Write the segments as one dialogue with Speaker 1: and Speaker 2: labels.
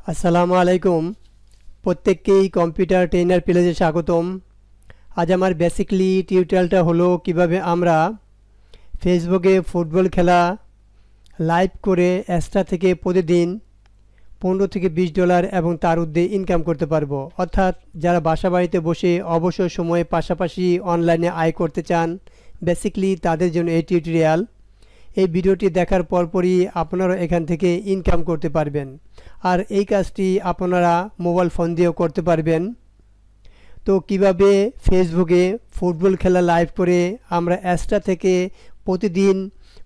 Speaker 1: আসসালামু আলাইকুম। প্রত্যেককেই কম্পিউটার ট্রেনার প্লেজে স্বাগতম। আজ আমার বেসিকলি টিউটোরিয়ালটা হলো কিভাবে আমরা ফেসবুকে ফুটবল খেলা লাইভ করে এক্সট্রা থেকে প্রতিদিন $15 থেকে $20 এবং তার ঊর্ধ্বে ইনকাম করতে পারবো। অর্থাৎ যারা বাসা বাড়িতে বসে অবসর সময়ে পাশাপাশি অনলাইনে আয় করতে চান, বেসিকলি তাদের জন্য এই টিউটোরিয়াল। এই ভিডিওটি দেখার পরপরই আপনারা এখান থেকে ইনকাম করতে পারবেন, আর এই কাজটি আপনারা মোবাইল ফোন দিয়েও করতে পারবেন। তো কিভাবে ফেসবুকে ফুটবল খেলা লাইভ করে আমরা এক্সট্রা থেকে প্রতিদিন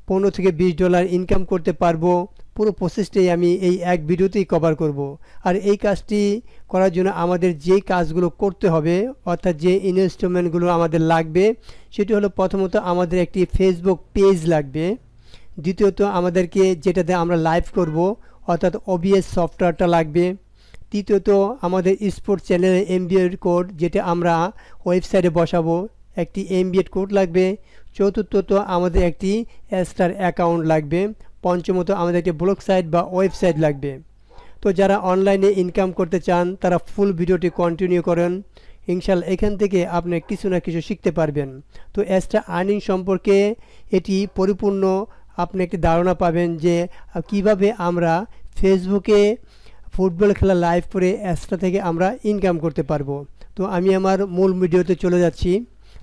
Speaker 1: $15 থেকে $20 ইনকাম করতে পারবো, পুরো প্রসেসটাই আমি এই এক ভিডিওতেই কভার করব। আর এই কাজটি করার জন্য আমাদের যে কাজগুলো করতে হবে, অর্থাৎ যে ইনস্ট্রুমেন্টগুলো আমাদের লাগবে, সেটি হলো প্রথমত আমাদের একটি ফেসবুক পেজ লাগবে। দ্বিতীয়ত আমাদেরকে যেটাতে আমরা লাইভ করব অর্থাৎ OBS সফটওয়্যারটা লাগবে। তৃতীয়ত আমাদের স্পোর্টস চ্যানেলে এমবিএড কোড, যেটা আমরা ওয়েবসাইটে বসাবো, একটি এমবিএড কোড লাগবে। চতুর্থত আমাদের একটি স্টার অ্যাকাউন্ট লাগবে। পঞ্চমত আমাদের একটি ব্লগ সাইট বা ওয়েবসাইট লাগবে। তো যারা অনলাইনে ইনকাম করতে চান তারা ফুল ভিডিওটি কন্টিনিউ করেন, ইনশাল্লাহ এখান থেকে আপনি কিছু না কিছু শিখতে পারবেন। তো এক্সট্রা আর্নিং সম্পর্কে এটি পরিপূর্ণ আপনি একটি ধারণা পাবেন যে কিভাবে আমরা ফেসবুকে ফুটবল খেলা লাইভ করে এক্সট্রা থেকে আমরা ইনকাম করতে পারবো। তো আমি আমার মূল ভিডিওতে চলে যাচ্ছি।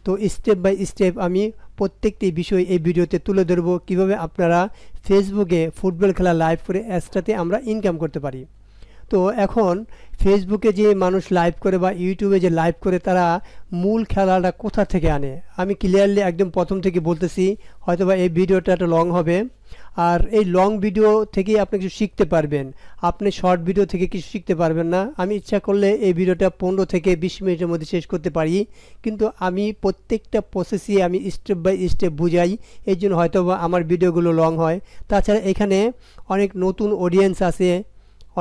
Speaker 1: তো স্টেপ বাই স্টেপ আমি প্রত্যেকটি বিষয় এই ভিডিওতে তুলে ধরবো, কীভাবে আপনারা ফেসবুকে ফুটবল খেলা লাইভ করে এক্সট্রাতে আমরা ইনকাম করতে পারি। তো এখন ফেসবুকে যে মানুষ লাইভ করে বা ইউটিউবে যে লাইভ করে, তারা মূল খেলাটা কোথা থেকে আনে আমি ক্লিয়ারলি একদম প্রথম থেকে বলতেছি। হয়তোবা এই ভিডিওটা একটা লং হবে, আর এই লং ভিডিও থেকেই আপনি কিছু শিখতে পারবেন। আপনি শর্ট ভিডিও থেকে কিছু শিখতে পারবেন না। আমি ইচ্ছা করলে এই ভিডিওটা 15 থেকে 20 মিনিটের মধ্যে শেষ করতে পারি, কিন্তু আমি প্রত্যেকটা প্রসেসই আমি স্টেপ বাই স্টেপ বুঝাই, এই জন্য হয়তোবা আমার ভিডিওগুলো লং হয়। তাছাড়া এখানে অনেক নতুন অডিয়েন্স আছে,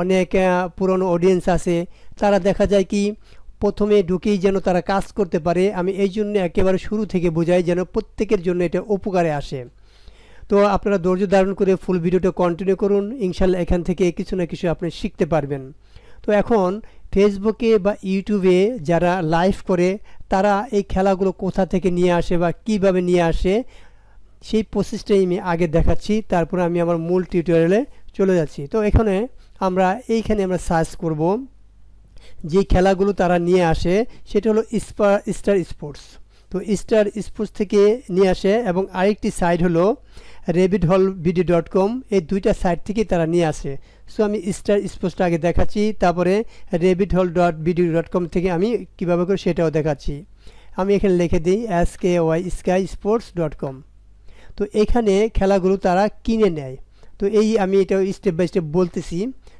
Speaker 1: অনেক পুরনো অডিয়েন্স আছে, তারা দেখা যায় কি প্রথমে ঢুকেই যেন তারা কাজ করতে পারে। আমি এই জন্য একেবারে শুরু থেকে বোঝাই যেন প্রত্যেকের জন্য এটা উপকারে আসে। তো আপনারা ধৈর্য ধারণ করে ফুল ভিডিওটা কন্টিনিউ করুন, ইনশাল্লাহ এখান থেকে কিছু না কিছু আপনি শিখতে পারবেন। তো এখন ফেসবুকে বা ইউটিউবে যারা লাইভ করে, তারা এই খেলাগুলো কোথা থেকে নিয়ে আসে বা কিভাবে নিয়ে আসে, সেই প্রসেসটাই আমি আগে দেখাচ্ছি, তারপরে আমি আমার মূল টিউটোরিয়ালে চলে যাচ্ছি। তো এখানে আমরা সার্চ করব যে খেলাগুলো তারা নিয়ে আসে, সেটা হলো স্টার স্পোর্টস। তো স্টার স্পোর্টস থেকে নিয়ে আসে, এবং আরেকটি সাইট হলো rabbithallvideo.com। এই দুইটা সাইট থেকে তারা নিয়ে আসে। সো আমি স্টার স্পোর্টসটা আগে দেখাচ্ছি, তারপরে rabbithall.video.com থেকে আমি কীভাবে করে সেটাও দেখাচ্ছি। আমি এখানে লিখে দিই skysports.com। তো এখানে খেলাগুলো তারা কিনে নেয়। তো এই আমি এটা স্টেপ বাই স্টেপ বলতেছি।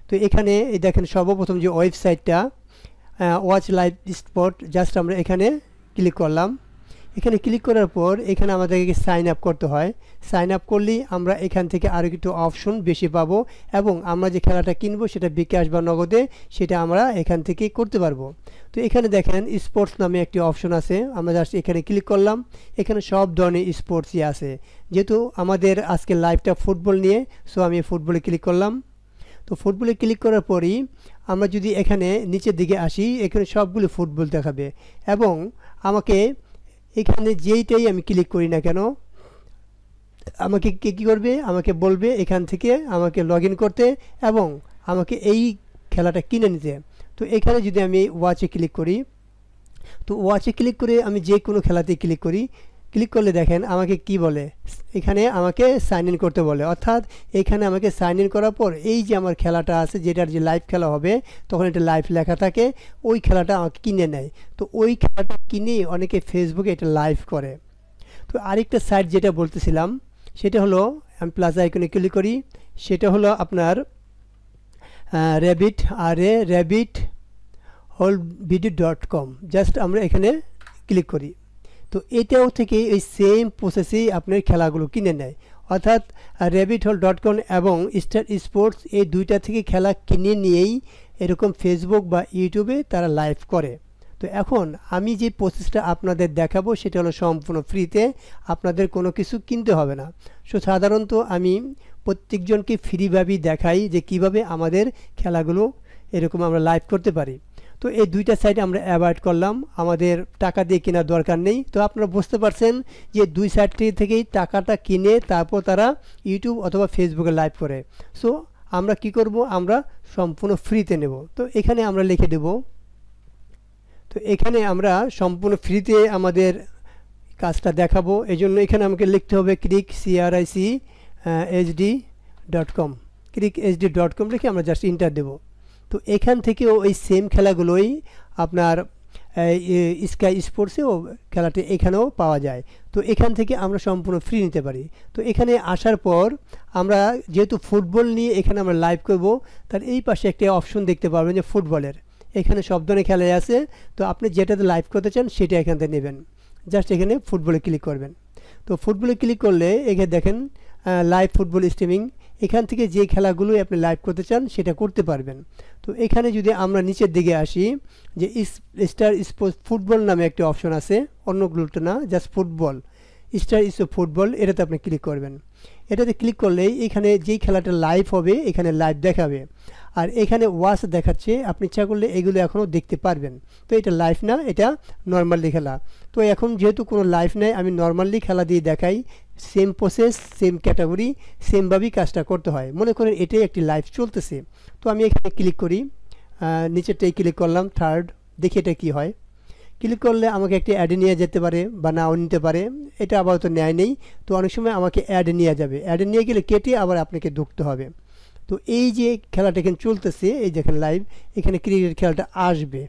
Speaker 1: তো এখানে এই দেখেন সর্বপ্রথম যে ওয়েবসাইটটা ওয়াচ লাইভ স্পোর্ট, জাস্ট আমরা এখানে ক্লিক করলাম। এখানে ক্লিক করার পর এখানে আমাদেরকে সাইন আপ করতে হয়। সাইন আপ করলেই আমরা এখান থেকে আরও একটু অপশন বেশি পাবো, এবং আমরা যে খেলাটা কিনবো সেটা বিকাশ বা নগদে, সেটা আমরা এখান থেকে করতে পারবো। তো এখানে দেখেন স্পোর্টস নামে একটি অপশন আছে, আমরা জাস্ট এখানে ক্লিক করলাম। এখানে সব ধরনের স্পোর্টসই আছে। যেহেতু আমাদের আজকে লাইভটা ফুটবল নিয়ে, সো আমি ফুটবলে ক্লিক করলাম। তো ফুটবলে ক্লিক করার পরই আমরা যদি এখানে নিচের দিকে আসি, এখানে সবগুলো ফুটবল দেখাবে, এবং আমাকে এখানে যেইটাই আমি ক্লিক করি না কেন, আমাকে কী করবে, আমাকে বলবে এখান থেকে আমাকে লগ ইন করতে এবং আমাকে এই খেলাটা কিনে নিতে। তো এখানে যদি আমি ওয়াচে ক্লিক করি, তো ওয়াচে ক্লিক করে আমি যে কোনো খেলাতেই ক্লিক করি, ক্লিক করলে দেখেন আমাকে কি বলে, এখানে আমাকে সাইন ইন করতে বলে। অর্থাৎ এখানে আমাকে সাইন ইন করার পর এই যে আমার খেলাটা আছে, যেটার যে লাইভ খেলা হবে, তখন এটা লাইভ লেখা থাকে, ওই খেলাটা আমাকে কিনে নেয়। তো ওই খেলাটা কিনে অনেকে ফেসবুকে এটা লাইভ করে। তো আরেকটা সাইট যেটা বলতেছিলাম, সেটা হলো, আমি প্লাস আইকনে ক্লিক করি, সেটা হলো আপনার rabbithallvideo.com। জাস্ট আমরা এখানে ক্লিক করি। তো এটাও থেকে এই সেম প্রসেসেই আপনার খেলাগুলো কিনে নেয়। অর্থাৎ rabbithall.com এবং স্টার স্পোর্টস এই দুইটা থেকে খেলা কিনে নিয়েই এরকম ফেসবুক বা ইউটিউবে তারা লাইভ করে। তো এখন আমি যে প্রসেসটা আপনাদের দেখাবো সেটা হলো সম্পূর্ণ ফ্রিতে, আপনাদের কোনো কিছু কিনতে হবে না। সো সাধারণত আমি প্রত্যেকজনকে ফ্রিভাবেই দেখাই যে কিভাবে আমাদের খেলাগুলো এরকম আমরা লাইভ করতে পারি। তো এই দুইটা সাইট আমরা অ্যাভয়েড করলাম, আমাদের টাকা দিয়ে কেনার দরকার নেই। তো আপনারা বুঝতে পারছেন যে দুই সাইটটি থেকেই টাকাটা কিনে তারপর তারা ইউটিউব অথবা ফেসবুকে লাইভ করে। সো আমরা কি করব, আমরা সম্পূর্ণ ফ্রিতে নেব। তো এখানে আমরা লিখে দেব, তো এখানে আমরা সম্পূর্ণ ফ্রিতে আমাদের কাজটা দেখাবো। এই জন্য এখানে আমাকে লিখতে হবে crichd.com, crichd.com লিখে আমরা জাস্ট ইন্টার দেব। তো এখান থেকেও ওই সেম খেলাগুলোই আপনার স্কাই স্পোর্টসেও খেলাটি এখানেও পাওয়া যায়। তো এখান থেকে আমরা সম্পূর্ণ ফ্রি নিতে পারি। তো এখানে আসার পর আমরা যেহেতু ফুটবল নিয়ে এখানে আমরা লাইভ করব, তার এই পাশে একটা অপশন দেখতে পারবেন যে ফুটবলের, এখানে সব ধরনের খেলাই আছে। তো আপনি যেটাতে লাইভ করতে চান সেটা এখান থেকে নেবেন, জাস্ট এখানে ফুটবলে ক্লিক করবেন। তো ফুটবলে ক্লিক করলে এখানে দেখেন লাইভ ফুটবল স্ট্রিমিং, এখান থেকে যে খেলাগুলোই আপনি লাইভ করতে চান সেটা করতে পারবেন। তো এখানে যদি আমরা নিচের দিকে আসি, যে স্টার স্পোর্টস ফুটবল নামে একটা অপশন আছে, অন্যগুলোতে না, just football, star sports football, এটাতে আপনি ক্লিক করবেন। এটাতে ক্লিক করলেই এখানে যেই খেলাটা লাইভ হবে এখানে লাইভ দেখাবে, আর এখানে ওয়াচ দেখাচ্ছে, আপনি ইচ্ছা করলে এগুলো এখনও দেখতে পারবেন। তো এটা লাইভ না, এটা নর্মালি খেলা। তো এখন যেহেতু কোনো লাইভ নেই, আমি নর্মালি খেলা দিয়ে দেখাই। সেম প্রসেস, সেম ক্যাটাগরি, সেমভাবেই কাজটা করতে হয়। মনে করেন এটাই একটি লাইভ চলতেছে। তো আমি এখানে ক্লিক করি, নিচেরটাই ক্লিক করলাম, থার্ড, দেখি এটা কী হয়। ক্লিক করলে আমাকে একটি অ্যাডে নিয়ে যেতে পারে বা নাও নিতে পারে, এটা আপাতত নেয় নেই। তো অনেক সময় আমাকে অ্যাডে নিয়ে যাবে, অ্যাডে নিয়ে গেলে কেটে আবার আপনাকে ঢুকতে হবে। তো এই যে খেলাটা এখানে চলতেছে, এই দেখেন লাইভ, এখানে ক্রিকেট খেলাটা আসবে।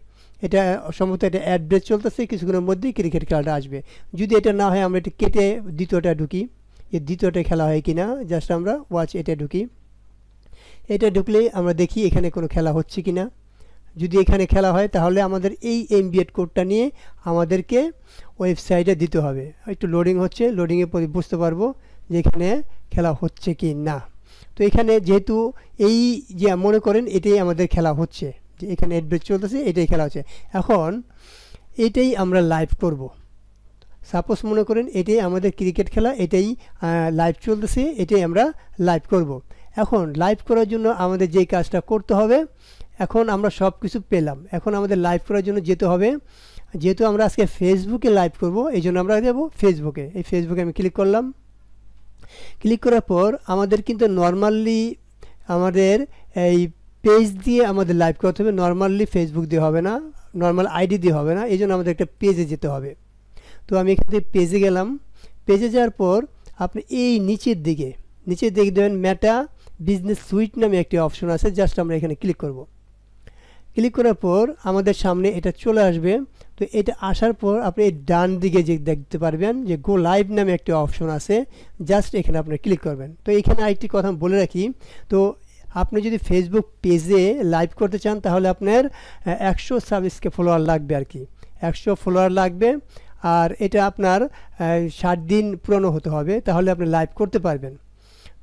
Speaker 1: এটা সম্ভবত এটা অ্যাড ব্রেক চলতেছে, কিছুক্ষণের মধ্যেই ক্রিকেট খেলাটা আসবে। যদি এটা না হয় আমরা এটা কেটে দ্বিতীয়টা ঢুকি, এই দ্বিতীয়টা খেলা হয় কিনা, জাস্ট আমরা ওয়াচ এটা ঢুকি। এটা ঢুকলেই আমরা দেখি এখানে কোনো খেলা হচ্ছে কিনা। যদি এখানে খেলা হয় তাহলে আমাদের এই এমবিএড কোডটা নিয়ে আমাদেরকে ওয়েবসাইটে দিতে হবে। একটু লোডিং হচ্ছে, লোডিংয়ের পরে বুঝতে পারবো যে এখানে খেলা হচ্ছে কি না। তো এখানে যেহেতু এই যে মনে করেন এটাই আমাদের খেলা হচ্ছে, যে এখানে অ্যাডব্রেক চলতেছে, এটাই খেলা হচ্ছে। এখন এটাই আমরা লাইভ করব। সাপোজ মনে করেন এটাই আমাদের ক্রিকেট খেলা, এটাই লাইভ চলতেছে, এটাই আমরা লাইভ করব। এখন লাইভ করার জন্য আমাদের যেই কাজটা করতে হবে, এখন আমরা সব কিছু পেলাম, এখন আমাদের লাইভ করার জন্য যেতে হবে। যেহেতু আমরা আজকে ফেসবুকে লাইভ করব, এই জন্য আমরা যাব ফেসবুকে। এই ফেসবুকে আমি ক্লিক করলাম। ক্লিক করার পর আমাদের কিন্তু নর্মালি আমাদের এই পেজ দিয়ে আমাদের লাইভ করতে হবে, নর্মালি ফেসবুক দিয়ে হবে না, নর্মাল আইডি দিয়ে হবে না, এই জন্য আমাদের একটা পেজে যেতে হবে। তো আমি এখান থেকে পেজে গেলাম। পেজে যাওয়ার পর আপনি এই নিচের দিকে দেবেন মেটা বিজনেস সুইট নামে একটি অপশন আছে, জাস্ট আমরা এখানে ক্লিক করব। ক্লিক করার পর আমাদের সামনে এটা চলে আসবে। তো এটা আসার পর আপনি এই ডান দিকে যে দেখতে পারবেন যে গো লাইভ নামে একটি অপশন আছে, জাস্ট এখানে আপনি ক্লিক করবেন। তো এখানে আরেকটি কথা বলে রাখি, তো আপনি যদি ফেসবুক পেজে লাইভ করতে চান তাহলে আপনার 100 সাবস্ক্রাইব ফলোয়ার লাগবে, আর কি 100 ফলোয়ার লাগবে। আর এটা আপনার 60 দিন পুরনো হতে হবে, তাহলে আপনি লাইভ করতে পারবেন।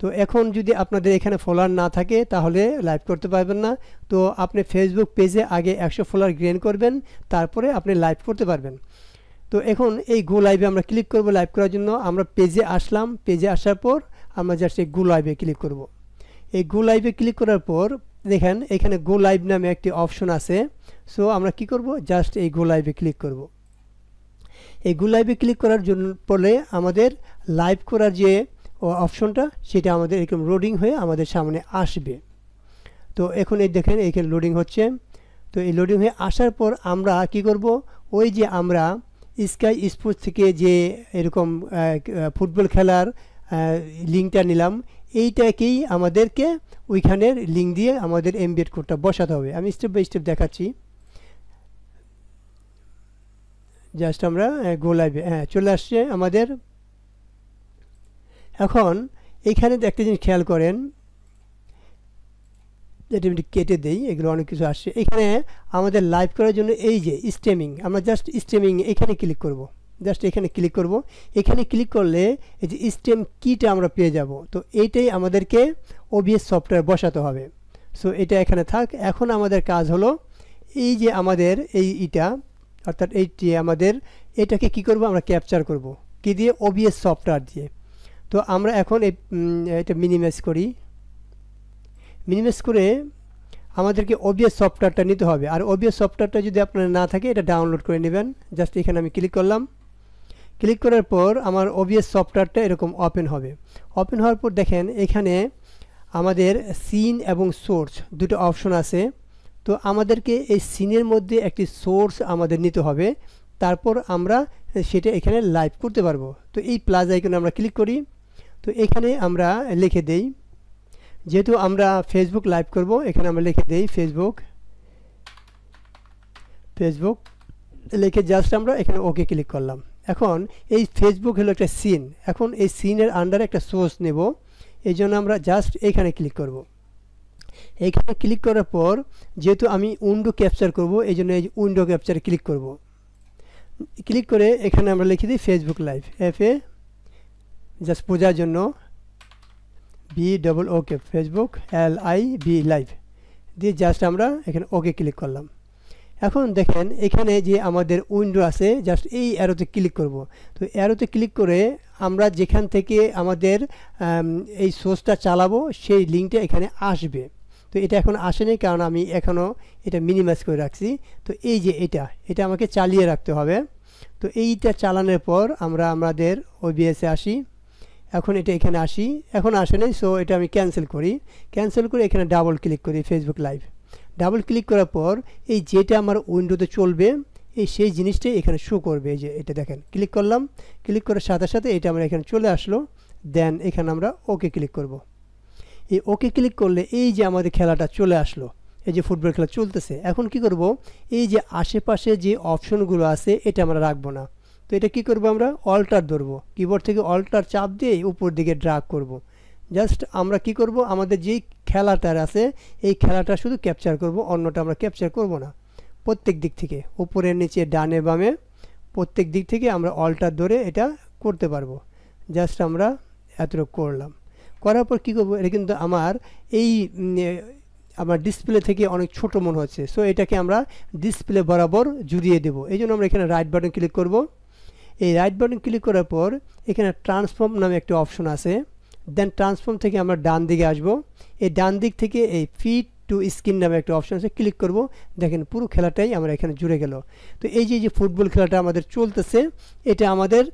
Speaker 1: তো এখন যদি আপনাদের এখানে ফলোয়ার না থাকে তাহলে লাইভ করতে পারবেন না। তো আপনি ফেসবুক পেজে আগে 100 ফলোয়ার গেইন করবেন, তারপরে আপনি লাইভ করতে পারবেন। তো এখন এই গো লাইভে আমরা ক্লিক করব। লাইভ করার জন্য আমরা পেজে আসলাম, পেজে আসার পর আমরা জাস্ট এই গো লাইভে ক্লিক করব। এই গো লাইভে ক্লিক করার পর দেখেন এখানে গো লাইভ নামে একটি অপশন আছে। সো আমরা কি করব, জাস্ট এই গো লাইভে ক্লিক করব। এই গো লাইভে ক্লিক করার জন্য পরে আমাদের লাইভ করার যে অপশনটা সেটা আমাদের এরকম লোডিং হয়ে আমাদের সামনে আসবে। তো এখন এই দেখেন এখানে লোডিং হচ্ছে। তো এই লোডিং হয়ে আসার পর আমরা কি করব, ওই যে আমরা স্কাই স্পোর্টস থেকে যে এরকম ফুটবল খেলার লিঙ্কটা নিলাম, এইটাকেই আমাদেরকে ওইখানের লিঙ্ক দিয়ে আমাদের এমবিএড কোডটা বসাতে হবে। আমি স্টেপ বাই স্টেপ দেখাচ্ছি। জাস্ট আমরা গো লাইভে চলে আসছে আমাদের। এখন এইখানে একটা জিনিস খেয়াল করেন, যেটা আমি কেটে দেই, এগুলো অনেক কিছু আসছে। এখানে আমাদের লাইভ করার জন্য এই যে স্ট্রিমিং, আমরা জাস্ট স্ট্রিমিং এখানে ক্লিক করব, জাস্ট এখানে ক্লিক করব। এখানে ক্লিক করলে এই যে স্ট্রিম কিটা আমরা পেয়ে যাব। তো এইটাই আমাদেরকে ওবিএস সফটওয়্যার বসাতে হবে। সো এটা এখানে থাক। এখন আমাদের কাজ হলো এই যে আমাদের এইটা অর্থাৎ এইটি আমাদের এটাকে কি করব, আমরা ক্যাপচার করব কি দিয়ে, ওবিএস সফটওয়্যার দিয়ে। তো আমরা এখন এটা মিনিমাইজ করি। মিনিমাইজ করে আমাদেরকে ওবিএস সফটওয়্যারটা নিতে হবে। আর ওবিএস সফটওয়্যারটা যদি আপনার না থাকে এটা ডাউনলোড করে নেবেন। জাস্ট এখানে আমি ক্লিক করলাম। ক্লিক করার পর আমার ওবিএস সফটওয়্যারটা এরকম ওপেন হবে। ওপেন হওয়ার পর দেখেন এখানে আমাদের সিন এবং সোর্স দুটো অপশন আছে। তো আমাদেরকে এই সিনের মধ্যে একটি সোর্স আমাদের নিতে হবে, তারপর আমরা সেটা এখানে লাইভ করতে পারবো। তো এই প্লাস আইকনে আমরা ক্লিক করি। তো এখানে আমরা লিখে দেই, যেহেতু আমরা ফেসবুক লাইভ করব, এখানে আমরা লিখে দেই ফেসবুক লিখে জাস্ট আমরা এখানে ওকে ক্লিক করলাম। এখন এই ফেসবুক হলো একটা সিন, এখন এই সিনের আন্ডারে একটা সোর্স নেব, এই জন্য আমরা জাস্ট এখানে ক্লিক করব। এখানে ক্লিক করার পর যেহেতু আমি উইন্ডো ক্যাপচার করব, এই জন্য এই উইন্ডো ক্যাপচারে ক্লিক করব। ক্লিক করে এখানে আমরা লিখে দিই ফেসবুক লাইভ, FA জাস্ট বোঝার জন্য, BOOK ফেসবুক LIV লাইভ দিয়ে জাস্ট আমরা এখানে ওকে ক্লিক করলাম। এখন দেখেন এখানে যে আমাদের উইন্ডো আছে, জাস্ট এই অ্যারোতে ক্লিক করব। তো অ্যারোতে ক্লিক করে আমরা যেখান থেকে আমাদের এই সোর্সটা চালাবো সেই লিঙ্কটা এখানে আসবে। তো এটা এখন আসেনি, কারণ আমি এখনও এটা মিনিমাইজ করে রাখছি। তো এই যে এটা আমাকে চালিয়ে রাখতে হবে। তো এইটা চালানোর পর আমরা আমাদের ওবিএসে আসি। এখন এটা এখানে আসি, এখন আসে নাই, সো এটা আমি ক্যান্সেল করি। ক্যান্সেল করে এখানে ডাবল ক্লিক করি ফেসবুক লাইভ। ডাবল ক্লিক করার পর এই যেটা আমার উইন্ডোতে চলবে এই সেই জিনিসটাই এখানে শো করবে। এই যে এটা দেখেন, ক্লিক করলাম, ক্লিক করার সাথে সাথে এটা আমরা এখানে চলে আসলো। দেন এখানে আমরা ওকে ক্লিক করব। এই ওকে ক্লিক করলে এই যে আমাদের খেলাটা চলে আসলো, এই যে ফুটবল খেলা চলতেছে। এখন কি করব, এই যে আশেপাশে যে অপশনগুলো আছে এটা আমরা রাখবো না। তো এটা কি করব, আমরা অল্টার ধরবো, কিবোর্ড থেকে অল্টার চাপ দিয়ে উপর দিকে ড্রাগ করব। জাস্ট আমরা কি করব, আমাদের যেই খেলাটার আছে এই খেলাটা শুধু ক্যাপচার করব, অন্যটা আমরা ক্যাপচার করব না। প্রত্যেক দিক থেকে উপরের নিচে ডানে বামে প্রত্যেক দিক থেকে আমরা অল্টার ধরে এটা করতে পারবো। জাস্ট আমরা এতটুকু করলাম। করার পর কী করবো, এটা কিন্তু আমার এই আমার ডিসপ্লে থেকে অনেক ছোট মনে হচ্ছে, সো এটাকে আমরা ডিসপ্লে বরাবর জুড়িয়ে দেবো। এই জন্য আমরা এখানে রাইট বাটন ক্লিক করব। এই রাইট বাটন ক্লিক করার পর এখানে ট্রান্সফর্ম নামে একটা অপশন আছে। দেন ট্রান্সফর্ম থেকে আমরা ডান দিকে আসব। এই ডান দিক থেকে এই ফিট টু স্ক্রিন নামে একটা অপশন আছে, ক্লিক করব। দেখেন পুরো খেলাটাই আমরা এখানে জুড়ে গেল। তো এই যে ফুটবল খেলাটা আমাদের চলতেছে এটা আমাদের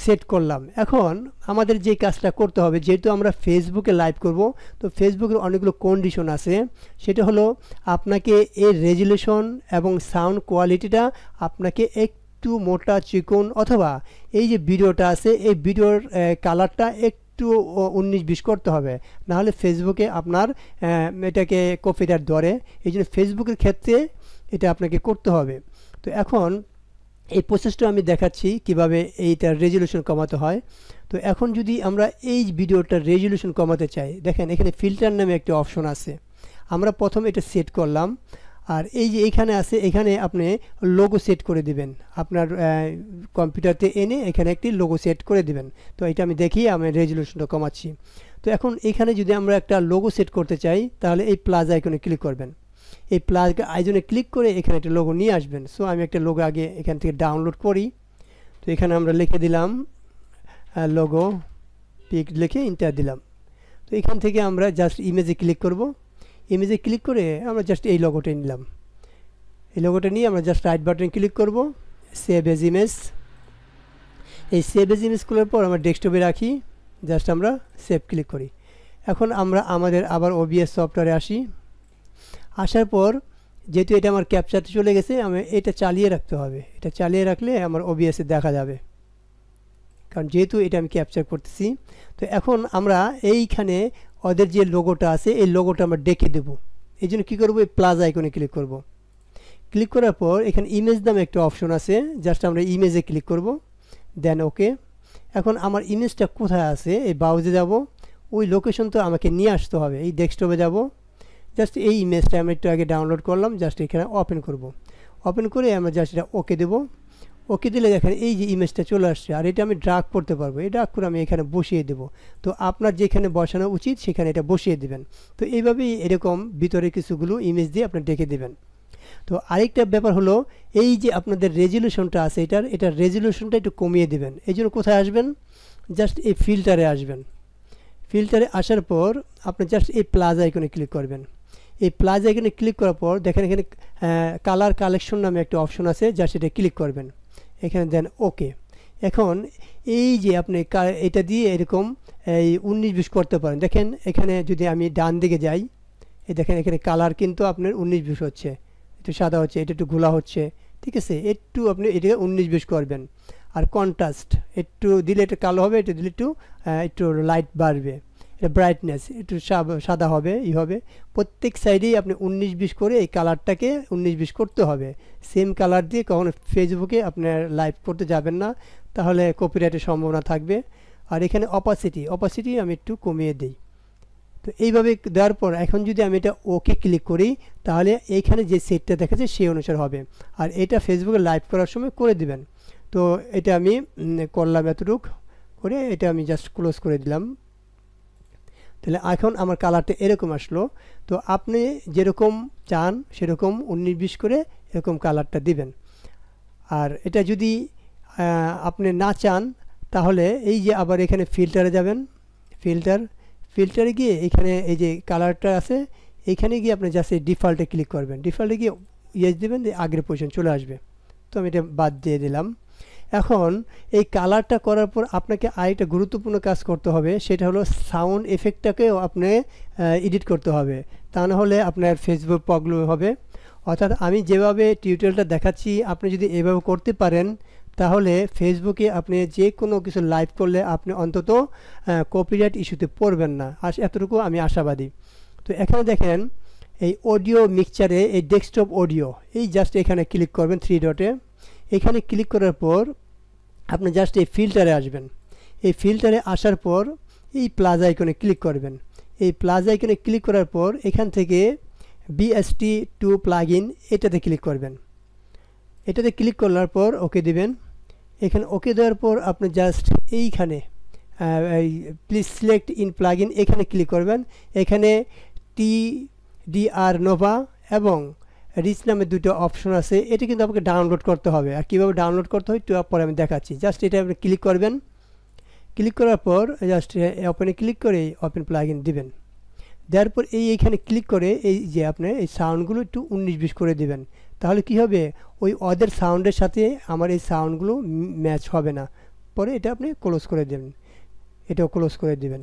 Speaker 1: সেট করলাম। এখন আমাদের যে কাজটা করতে হবে, যেহেতু আমরা ফেসবুকে লাইভ করব, তো ফেসবুকের অনেকগুলো কন্ডিশন আছে। সেটা হলো আপনাকে এর রেজুলেশন এবং সাউন্ড কোয়ালিটিটা আপনাকে একটু মোটা চিকন, অথবা এই যে ভিডিওটা আছে এই ভিডিওর কালারটা একটু 19-20 করতে হবে, নাহলে ফেসবুকে আপনার এটাকে কপিরাইট ধরে। এই জন্য ফেসবুকের ক্ষেত্রে এটা আপনাকে করতে হবে। তো এখন এই প্রসেসটা আমি দেখাচ্ছি কিভাবে এইটার রেজুলেশন কমাতে হয়। তো এখন যদি আমরা এই ভিডিওটার রেজুলেশন কমাতে চাই, দেখেন এখানে ফিল্টার নামে একটা অপশন আছে। আমরা প্রথম এটা সেট করলাম, আর এই যে এইখানে আছে, এখানে আপনি লোগো সেট করে দিবেন। আপনার কম্পিউটারতে এনে এখানে একটি লোগো সেট করে দিবেন। তো এটা আমি দেখি আমি রেজুলেশনটা কমাচ্ছি। তো এখন এখানে যদি আমরা একটা লোগো সেট করতে চাই, তাহলে এই প্লাস আইকনে ক্লিক করবেন। এই প্লাস আইকনে ক্লিক করে এখানে একটা লোগো নিয়ে আসবেন। সো আমি একটা লোগো আগে এখান থেকে ডাউনলোড করি। তো এখানে আমরা লিখে দিলাম লোগো পিক, লিখে ইন্টার দিলাম। তো এখান থেকে আমরা জাস্ট ইমেজে ক্লিক করব। ইমেজে ক্লিক করে আমরা জাস্ট এই লোগোটা নিলাম। এই লোগোটা নিয়ে আমরা জাস্ট রাইট বাটন ক্লিক করব, সেভ এজ ইমেজ। এই সেভ এজ ইমেজ করার পর আমরা ডেস্কটপে রাখি, জাস্ট আমরা সেভ ক্লিক করি। এখন আমরা আমাদের আবার ওবিএস সফটওয়্যারে আসি। আসার পর যেহেতু এটা আমার ক্যাপচারতে চলে গেছে, আমি এটা চালিয়ে রাখতে হবে। এটা চালিয়ে রাখলে আমার ওবিএসে দেখা যাবে, কারণ যেহেতু এটা আমি ক্যাপচার করতেছি। তো এখন আমরা এইখানে ওদের যে লোগোটা আছে এই লোগোটা আমরা ডেকে দেবো। এই জন্য কী করবো, এই প্লাস আইকনে ক্লিক করব। ক্লিক করার পর এখানে ইমেজ নামে একটা অপশন আছে, জাস্ট আমরা ইমেজে ক্লিক করব। দেন ওকে। এখন আমার ইমেজটা কোথায় আছে, এই ব্রাউজে যাব, ওই লোকেশন তো আমাকে নিয়ে আসতে হবে। এই ডেস্কটপে যাব, জাস্ট এই ইমেজটা আমি একটু আগে ডাউনলোড করলাম, জাস্ট এখানে ওপেন করব। ওপেন করে আমরা জাস্ট এটা ওকে দেবো। ওকে দিলে দেখেন এই যে ইমেজটা চলে আসছে, আর এটা আমি ড্রাগ করতে পারবো। এই ড্রাগ করে আমি এখানে বসিয়ে দেবো। তো আপনার যেখানে বসানো উচিত সেখানে এটা বসিয়ে দেবেন। তো এইভাবেই এরকম ভিতরে কিছুগুলো ইমেজ দিয়ে আপনি ডেকে দেবেন। তো আরেকটা ব্যাপার হলো, এই যে আপনাদের রেজুলেশনটা আছে এটার রেজুলেশনটা একটু কমিয়ে দেবেন। এই জন্য কোথায় আসবেন, জাস্ট এই ফিল্টারে আসবেন। ফিল্টারে আসার পর আপনি জাস্ট এই প্লাস আইকনে ক্লিক করবেন। এই প্লাস আইকনে ক্লিক করার পর দেখেন এখানে কালার কালেকশন নামে একটা অপশন আছে, যা সেটা ক্লিক করবেন, এখানে দেন ওকে। এখন এই যে আপনি এটা দিয়ে এরকম এই 19-20 করতে পারেন। দেখেন এখানে যদি আমি ডান দিকে যাই, এই দেখেন এখানে কালার কিন্তু আপনার 19-20 হচ্ছে, একটু সাদা হচ্ছে, এটা একটু ঘোলা হচ্ছে, ঠিক আছে। একটু আপনি এটাকে 19-20 করবেন। আর কন্ট্রাস্ট একটু দিলে এটা কালো হবে, একটু দিলে একটু লাইট বাড়বে। এটা ব্রাইটনেস একটু সাদা হবে, হবে। প্রত্যেক সাইডেই আপনি 19-20 করে এই কালারটাকে 19-20 করতে হবে। সেম কালার দিয়ে কখনো ফেসবুকে আপনার লাইভ করতে যাবেন না, তাহলে কপিরাইটের সম্ভাবনা থাকবে। আর এখানে অপাসিটি আমি একটু কমিয়ে দিই। তো এইভাবে দেওয়ার পর এখন যদি আমি এটা ওকে ক্লিক করি, তাহলে এইখানে যে সেটটা দেখাচ্ছে সেই অনুসারে হবে। আর এটা ফেসবুকে লাইভ করার সময় করে দিবেন। তো এটা আমি করলাম এতটুক করে, এটা আমি জাস্ট ক্লোজ করে দিলাম। তাহলে এখন আমার কালারটা এরকম আসলো। তো আপনি যেরকম চান সেরকম 19-20 করে এরকম কালারটা দিবেন। আর এটা যদি আপনি না চান, তাহলে এই যে আবার এখানে ফিল্টারে যাবেন, ফিল্টারে গিয়ে এখানে এই যে কালারটা আছে, এইখানে গিয়ে আপনি জাস্ট এই ডিফল্টে ক্লিক করবেন। ডিফল্টে গিয়ে ইয়েস দেবেন, আগের পজিশন চলে আসবে। তো আমি এটা বাদ দিয়ে দিলাম। এখন এই কালারটা করার পর আপনাকে আরেকটা গুরুত্বপূর্ণ কাজ করতে হবে, সেটা হলো সাউন্ড এফেক্টটাকেও আপনি এডিট করতে হবে, তা না হলে আপনার ফেসবুক প্রবলেম হবে। অর্থাৎ আমি যেভাবে টিউটোরিয়ালটা দেখাচ্ছি, আপনি যদি এভাবে করতে পারেন, তাহলে ফেসবুকে আপনি যে কোনো কিছু লাইভ করলে আপনি অন্তত কপিরাইট ইস্যুতে পড়বেন না, এতটুকু আমি আশাবাদী। তো এখানে দেখেন এই অডিও মিক্সচারে এই ডেস্কটপ অডিও, এই জাস্ট এখানে ক্লিক করবেন 3 ডটে। এখানে ক্লিক করার পর আপনি জাস্ট এই ফিল্টারে আসবেন। এই ফিল্টারে আসার পর এই প্লাস আইকনে ক্লিক করবেন। এই প্লাস আইকনে ক্লিক করার পর এখান থেকে BST2 প্লাগইন এটাতে ক্লিক করবেন। এটাতে ক্লিক করার পর ওকে দিবেন। এখানে ওকে দেওয়ার পর আপনি জাস্ট এইখানে প্লিজ সিলেক্ট ইন প্লাগইন এখানে ক্লিক করবেন। এখানে TDR নোভা এবং রিচ নামে দুটো অপশন আছে, এটা কিন্তু আপনাকে ডাউনলোড করতে হবে। আর কীভাবে ডাউনলোড করতে হয় একটু পরে আমি দেখাচ্ছি। জাস্ট এটা আপনি ক্লিক করবেন। ক্লিক করার পর জাস্ট ওপেনে ক্লিক করে ওপেন প্লাগইন দিবেন। দেওয়ার পর এইখানে ক্লিক করে এই যে আপনি এই সাউন্ডগুলো একটু 19-20 করে দিবেন। তাহলে কি হবে, ওই ওদের সাউন্ডের সাথে আমার এই সাউন্ডগুলো ম্যাচ হবে না। পরে এটা আপনি ক্লোজ করে দেবেন, এটাও ক্লোজ করে দেবেন।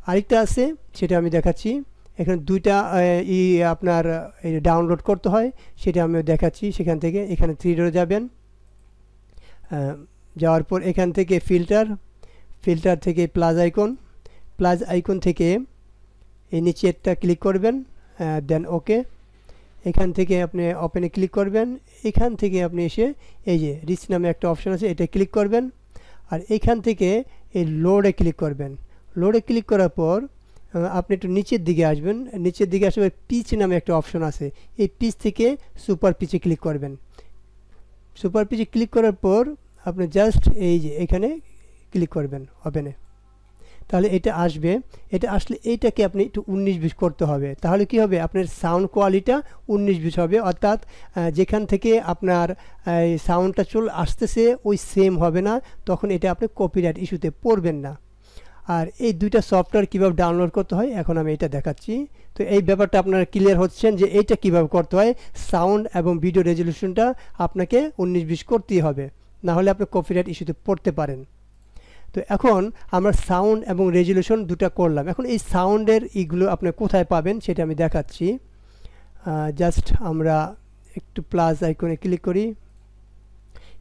Speaker 1: আরেকটা আছে, সেটা আমি দেখাচ্ছি। এখানে দুইটা আপনার ডাউনলোড করতে হয়, সেটা আমি দেখাচ্ছি। সেখান থেকে এখানে 3 ডটে যাবেন, যাওয়ার পর এখান থেকে ফিল্টার থেকে প্লাস আইকন থেকে এই নিচেরটা ক্লিক করবেন, দেন ওকে। এখান থেকে আপনি ওপেনে ক্লিক করবেন। এখান থেকে আপনি এসে এই যে রিচ নামে একটা অপশন আছে, এটা ক্লিক করবেন। আর এখান থেকে এই লোডে ক্লিক করবেন। লোডে ক্লিক করার পর আপনি একটু নিচের দিকে আসবেন। নিচের দিকে আসবে পিচ নামে একটা অপশন আছে, এই পিচ থেকে সুপার পিচে ক্লিক করবেন। সুপার পিচে ক্লিক করার পর আপনি জাস্ট এই যে এখানে ক্লিক করবেন ওপেনে। তাহলে এটা আসবে। এটা আসলে এইটাকে আপনি একটু 19-20 করতে হবে। তাহলে কি হবে, আপনার সাউন্ড কোয়ালিটিটা 19-20 হবে। অর্থাৎ যেখান থেকে আপনার সাউন্ডটা আসতেছে ওই সেম হবে না, তখন এটা আপনি কপিরাইট ইস্যুতে পড়বেন না। আর এই দুইটা সফটওয়্যার কীভাবে ডাউনলোড করতে হয় এখন আমি এটা দেখাচ্ছি। তো এই ব্যাপারটা আপনারা ক্লিয়ার হচ্ছেন যে এইটা কীভাবে করতে হয়। সাউন্ড এবং ভিডিও রেজলিউশনটা আপনাকে 19-20 করতেই হবে, না হলে আপনি কপিরাইট ইস্যুতে পড়তে পারেন। তো এখন আমরা সাউন্ড এবং রেজলিউশন দুটো করলাম। এখন এই সাউন্ডের এইগুলো আপনি কোথায় পাবেন সেটা আমি দেখাচ্ছি। জাস্ট আমরা একটু প্লাস আইকনে ক্লিক করি,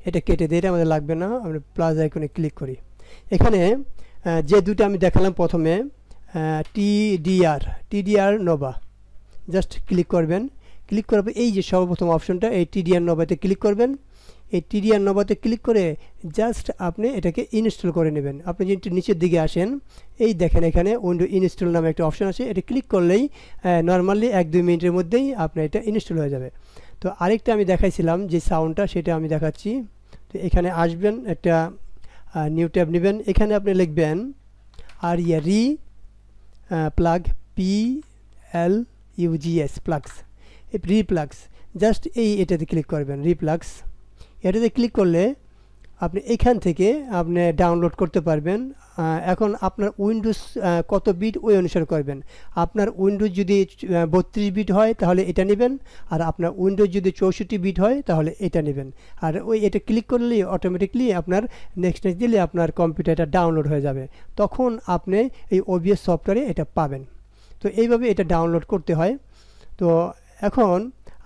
Speaker 1: এটা কেটে দিয়ে, এটা আমাদের লাগবে না। আমরা প্লাস আইকনে ক্লিক করি। এখানে যে দুটো আমি দেখালাম প্রথমে, TDR নোভা, জাস্ট ক্লিক করবেন। ক্লিক করার পর এই যে সর্বপ্রথম অপশনটা, এই TDR নোভাতে ক্লিক করবেন। এই TDR নোভাতে ক্লিক করে জাস্ট আপনি এটাকে ইনস্টল করে নেবেন। আপনি যদি নিচের দিকে আসেন, এই দেখেন এখানে উইন্ডো ইনস্টল নামে একটা অপশন আছে, এটা ক্লিক করলেই নর্মালি 1-2 মিনিটের মধ্যেই আপনার এটা ইনস্টল হয়ে যাবে। তো আরেকটা আমি দেখাইছিলাম যে সাউন্ডটা, সেটা আমি দেখাচ্ছি। তো এখানে আসবেন, একটা নিউ ট্যাব নেবেন। এখানে আপনি লিখবেন আর প্লাগ PLUGS প্লাগস, রিপ্লাগস। জাস্ট এটাতে ক্লিক করবেন, রিপ্লাগস। এটাতে ক্লিক করলে আপনি এখান থেকে আপনি ডাউনলোড করতে পারবেন। এখন আপনার উইন্ডোজ কত বিট ওই অনুসারে করবেন। আপনার উইন্ডোজ যদি 32 বিট হয় তাহলে এটা নেবেন, আর আপনার উইন্ডোজ যদি 64 বিট হয় তাহলে এটা নেবেন। আর ওই এটা ক্লিক করলেই অটোমেটিকলি আপনার নেক্সট দিলে আপনার কম্পিউটারটা ডাউনলোড হয়ে যাবে, তখন আপনি এই ওবিএস সফটওয়্যারে এটা পাবেন। তো এইভাবে এটা ডাউনলোড করতে হয়। তো এখন